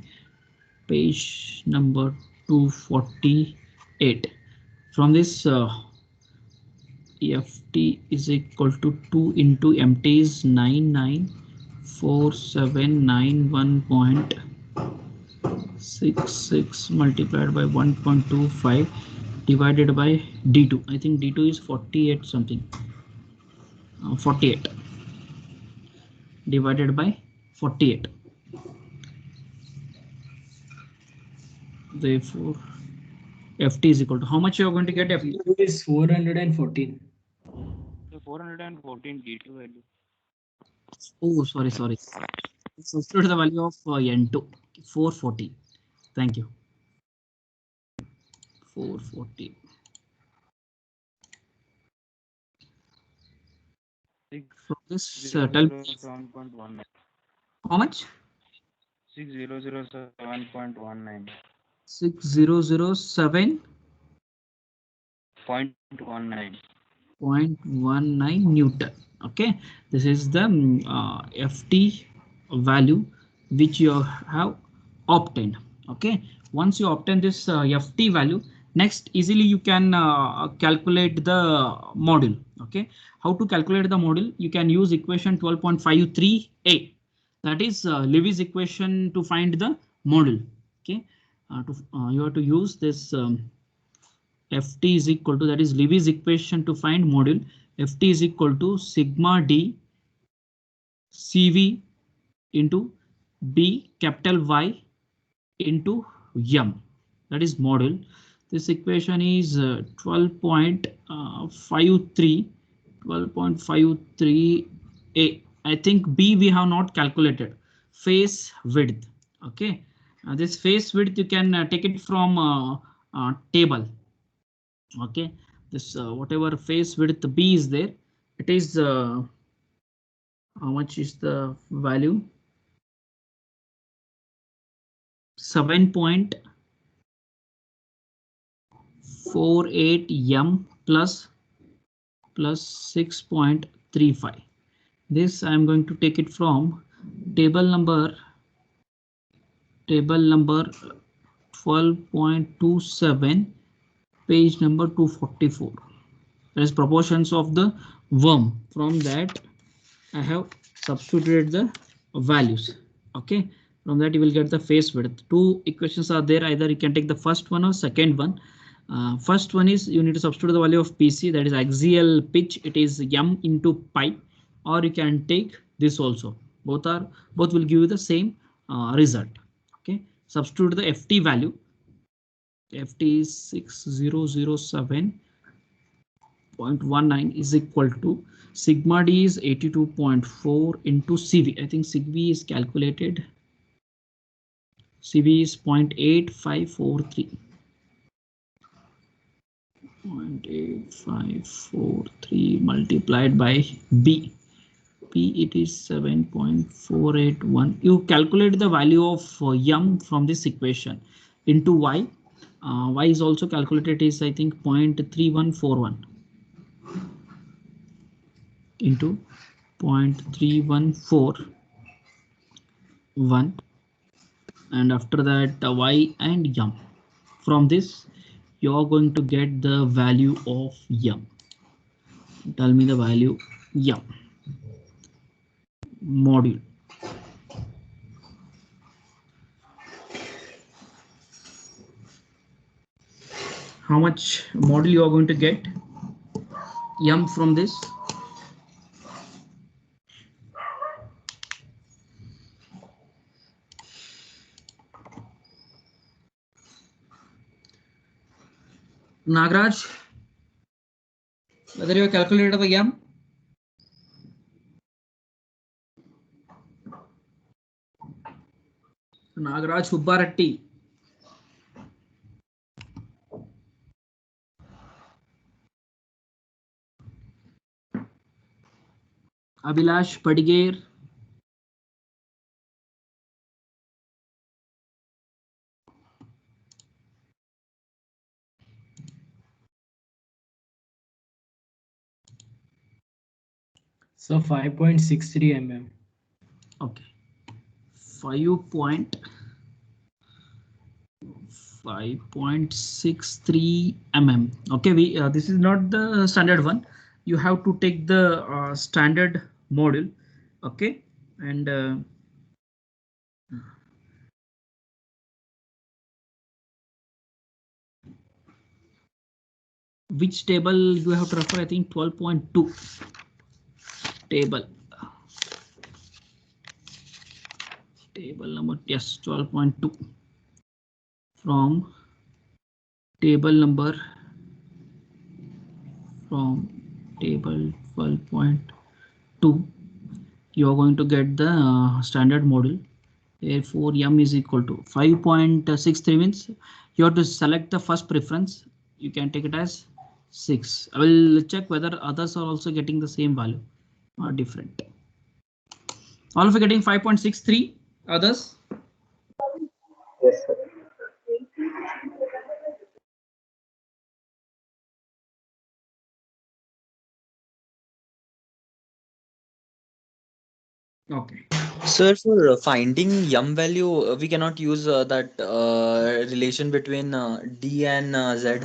page number 248. From this Ft is equal to 2 into MT is 994791.66 multiplied by 1.25 divided by D2. I think D2 is 48 something. 48 divided by 48. Therefore, Ft is equal to how much you are going to get? Ft is 414. So 414 D2 value. Oh, sorry. Substitute the value of N2, 440. Thank you. 440. From this, tell me 60007.19. how much? 6007.19. 6007. 0.19. 0.19 Newton. Okay, this is the Ft value which you have obtained. Okay, once you obtain this Ft value, next easily you can calculate the module. Okay, how to calculate the module? You can use equation 12.53a. That is Levy's equation to find the module. Okay, you have to use this. Ft is equal to, that is Levy's equation to find module. Ft is equal to sigma d Cv into b capital Y into m. That is module. This equation is 12.53a. I think b we have not calculated. Face width. Okay, this face width you can take it from table. Okay, this whatever face width b is there, it is how much is the value? 7.48 m plus 6.35. This I am going to take it from table number 12.27, page number 244. That is proportions of the worm. From that I have substituted the values. Okay, from that you will get the face width. Two equations are there, either you can take the first one or second one. First one is you need to substitute the value of PC, that is axial pitch, it is m into pi, or you can take this also. Both will give you the same result. Okay, substitute the ft value. Ft is 6007.19 is equal to sigma d is 82.4 into cv. I think cv is calculated. cv is 0.8543. 0.8543 multiplied by b. It is 7.481. You calculate the value of m from this equation into y. Y is also calculated is I think 0.3141 into 0.3141, and after that y and m. From this you are going to get the value of m. Tell me the value m. Module. How much module you are going to get m from this? Nagraj, whether you have calculated the m? Nagraj Hubbaratti. Abhilash Padigir. So 5.63 mm. Okay. 5.63 mm. Okay, this is not the standard one. You have to take the standard module. Okay, and which table you have to refer? I think 12.2 table. Table number, yes, 12.2 from table number, from table 12.2 you are going to get the standard module. Therefore m is equal to 5.63 means you have to select the first preference. You can take it as 6. I will check whether others are also getting the same value or different. All of you getting 5.63, others? Yes, sir. Okay. Sir, for finding m value, we cannot use that relation between d and z.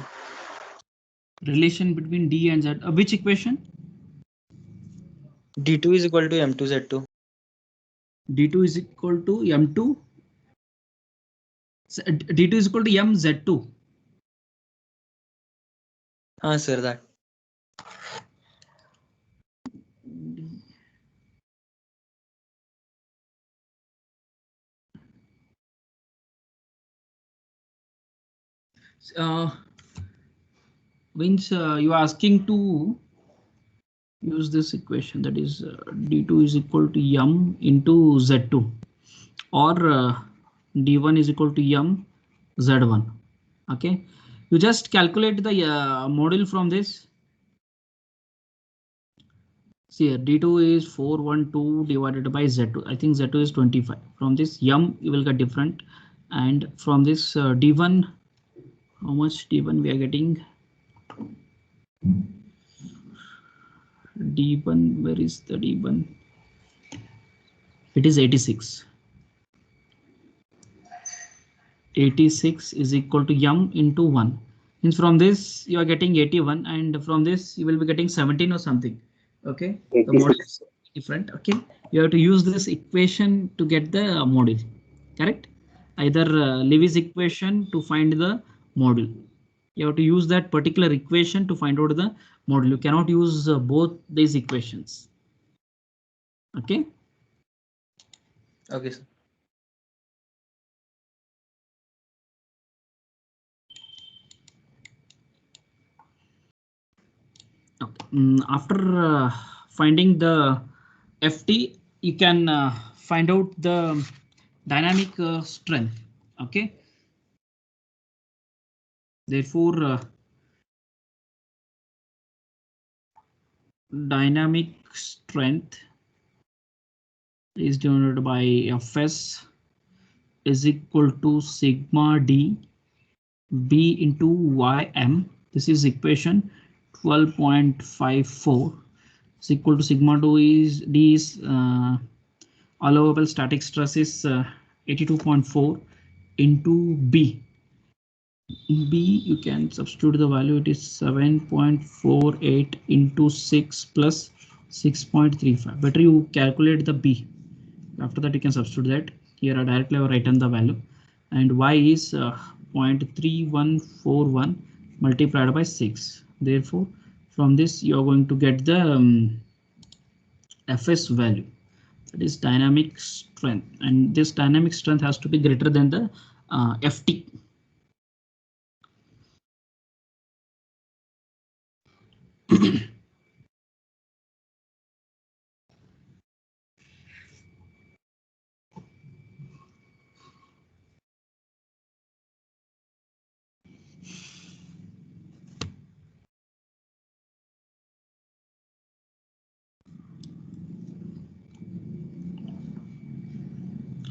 Relation between d and z. Which equation? d2 is equal to m2 z2. d2 is equal to m2. d2 is equal to m z2. Sir, that. Means you are asking to use this equation, that is d2 is equal to m into z2, or d1 is equal to m z1. Okay, you just calculate the module from this. See here, d2 is 412 divided by z2. I think z2 is 25. From this m you will get different, and from this d1, how much d1 we are getting? d1, where is the d1? It is 86. 86 is equal to m into 1. Means from this you are getting 81, and from this you will be getting 17 or something. Okay, the module is different. Okay, you have to use this equation to get the module. Correct? Either Levy's equation to find the module. You have to use that particular equation to find out the module. You cannot use both these equations. Okay. Okay, sir. after finding the FT, you can find out the dynamic strength. Okay. Therefore, dynamic strength is denoted by Fs is equal to sigma d b into ym. This is equation 12.54 is equal to sigma d is allowable static stress is 82.4 into b. You can substitute the value. It is 7.48 into 6 plus 6.35. Better you calculate the b. After that you can substitute that. Here I directly have written the value, and y is 0.3141 multiplied by 6. Therefore, from this you are going to get the Fs value. That is dynamic strength, and this dynamic strength has to be greater than the Ft.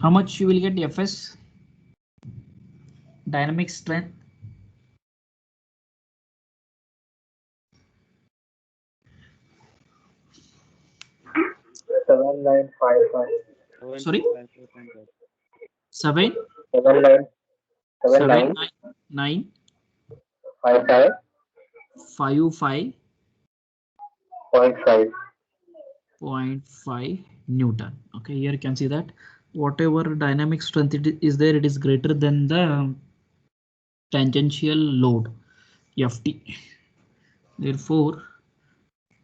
How much you will get Fs? Dynamic strength. Seven nine five five. Sorry? 7 7 9 9 5 5.5. 5 Newton. Okay, here you can see that whatever dynamic strength is there, it is greater than the tangential load Ft. Therefore,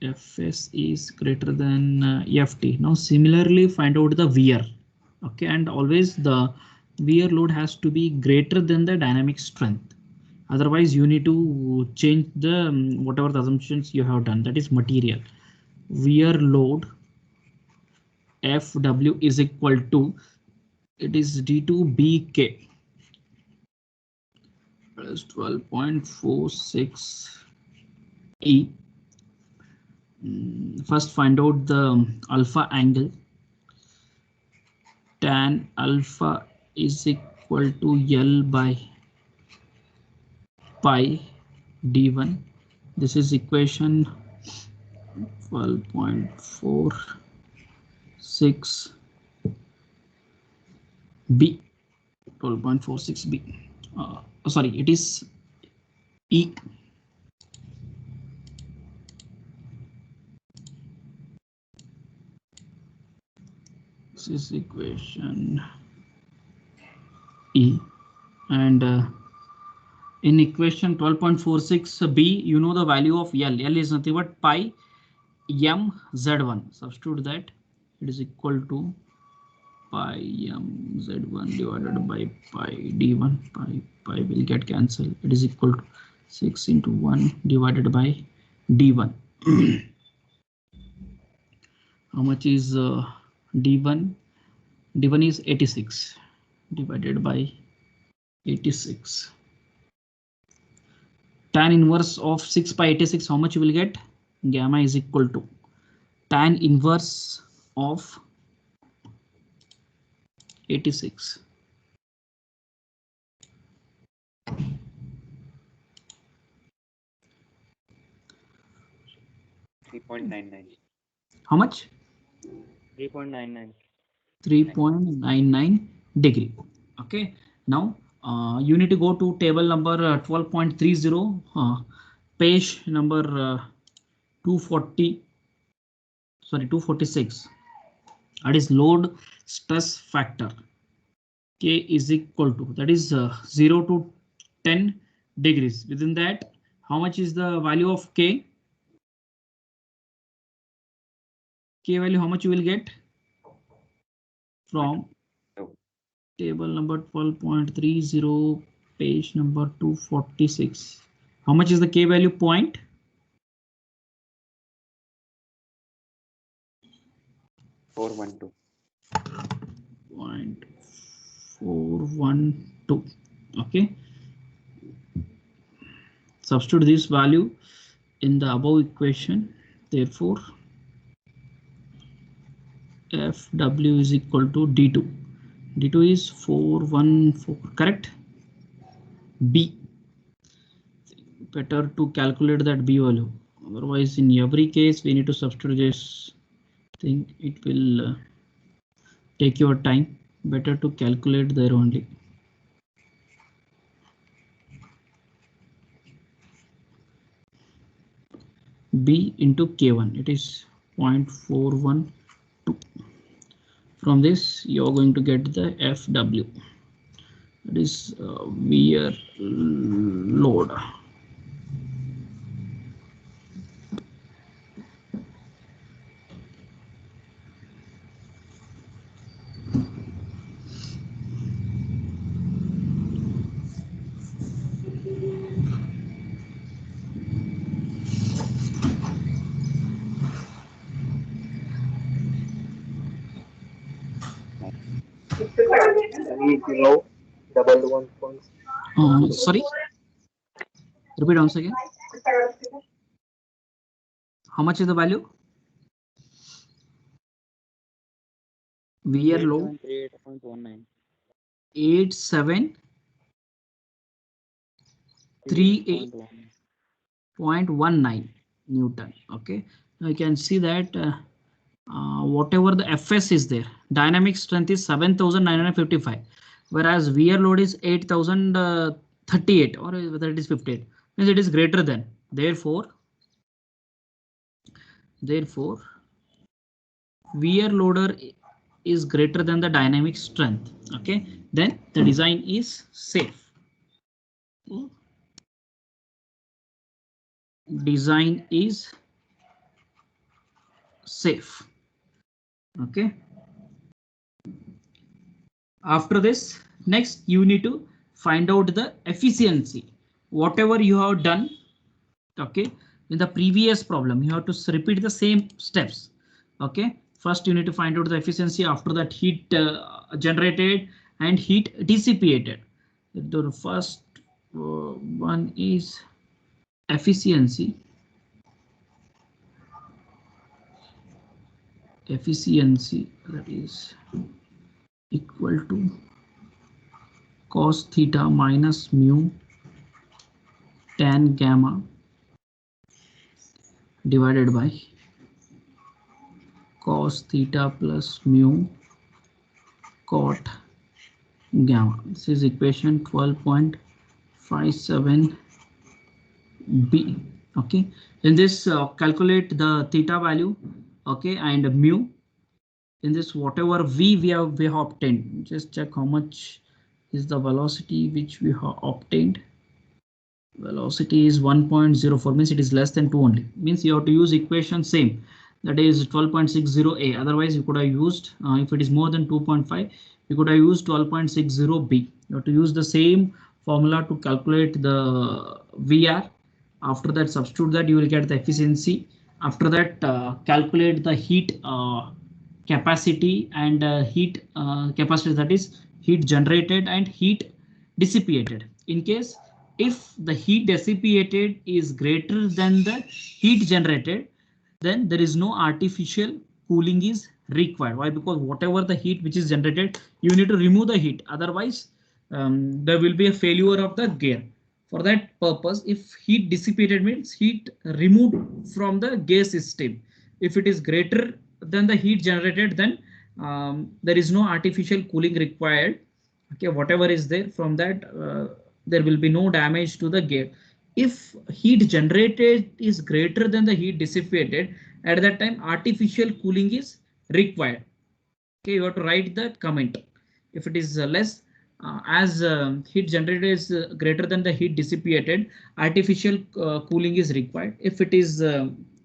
Fs is greater than Ft. Now similarly find out the Vr. Okay, and always the Vr load has to be greater than the dynamic strength. Otherwise you need to change the whatever the assumptions you have done, that is material. Vr load Fw is equal to, it is d2bk plus 12.46 E. First find out the alpha angle. Tan alpha is equal to L by pi d1. This is equation 12.46 B. 12.46 B. Sorry, it is E. This is equation E, and in equation 12.46 B, you know the value of L. L is nothing but pi m z1. Substitute that. It is equal to pi m z1 divided by pi d1. Pi will get cancelled. It is equal to 6 into 1 divided by d1. How much is d1? d1 is 86 divided by 86. Tan inverse of 6 by 86, how much you will get? Gamma is equal to tan inverse of 86. 3.99. How much? 3.99. 3.99 degree. Okay, now you need to go to table number 12.30, page number 240. Sorry, 246. That is load stress factor. K is equal to, that is 0 to 10 degrees. Within that, how much is the value of K? K value, how much you will get from table number 12.30, page number 246. How much is the K value? Point 412. 0.412. Okay. Substitute this value in the above equation. Therefore, FW is equal to D2. D2 is 414, correct? B. Better to calculate that B value. Otherwise, in every case, we need to substitute this thing. It will take your time. Better to calculate there only. B into K1, it is 0.412. From this, you are going to get the FW. That is wear load. Sorry, repeat once again. How much is the value? Wear load 8738.19 Newton. Okay, now you can see that whatever the Fs is there, dynamic strength is 7955, whereas wear load is 8038, or whether it is 58, means it is greater than. Therefore, wear loader is greater than the dynamic strength. Okay, then the design is safe. Design is safe. Okay. After this, next you need to find out the efficiency. Whatever you have done, okay, in the previous problem, you have to repeat the same steps. Okay, first you need to find out the efficiency. After that, heat generated and heat dissipated. The first one is efficiency. Efficiency, that is equal to cos theta minus mu tan gamma divided by cos theta plus mu cot gamma. This is equation 12.57b. Okay, in this calculate the theta value, okay, and mu. In this, whatever v we have obtained, just check how much is the velocity which we have obtained. Velocity is 1.04, means it is less than 2 only, means you have to use equation same, that is 12.60a. Otherwise you could have used if it is more than 2.5, you could have used 12.60b. You have to use the same formula to calculate the VR. After that, substitute that, you will get the efficiency. After that, calculate the heat capacity and heat capacity, that is heat generated and heat dissipated. In case if the heat dissipated is greater than the heat generated, then there is no artificial cooling is required. Why? Because whatever the heat which is generated, you need to remove the heat. Otherwise, there will be a failure of the gear. For that purpose, if heat dissipated means heat removed from the gear system. If it is greater than the heat generated, then there is no artificial cooling required. Okay, whatever is there from that, there will be no damage to the gear. If heat generated is greater than the heat dissipated, at that time artificial cooling is required. Okay, you have to write the comment. If it is less, as heat generated is greater than the heat dissipated, artificial cooling is required. If it is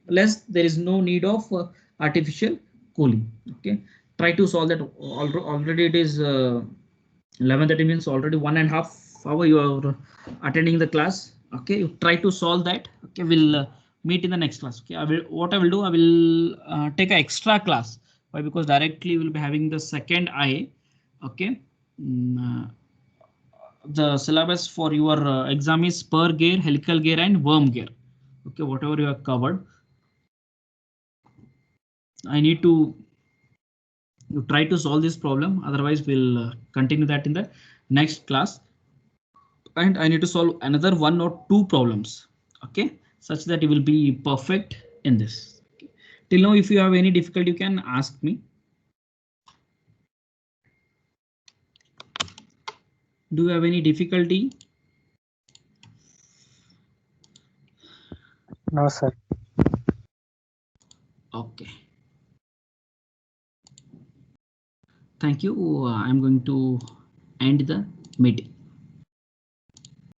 less, there is no need of artificial cooling. Okay, try to solve that. Already it is 11:30, means already 1.5 hours you are attending the class. Okay, you try to solve that. Okay, we'll meet in the next class. Okay, what I will do, I will take an extra class. Why? Because directly we'll be having the second I. Okay. The syllabus for your exam is spur gear, helical gear, and worm gear. Okay, whatever you have covered. I need to you try to solve this problem. Otherwise, we'll continue that in the next class. And I need to solve another 1 or 2 problems. Okay, such that you will be perfect in this. Okay. Till now, if you have any difficulty, you can ask me. Do you have any difficulty? No, sir. Okay. Thank you. I'm going to end the meeting.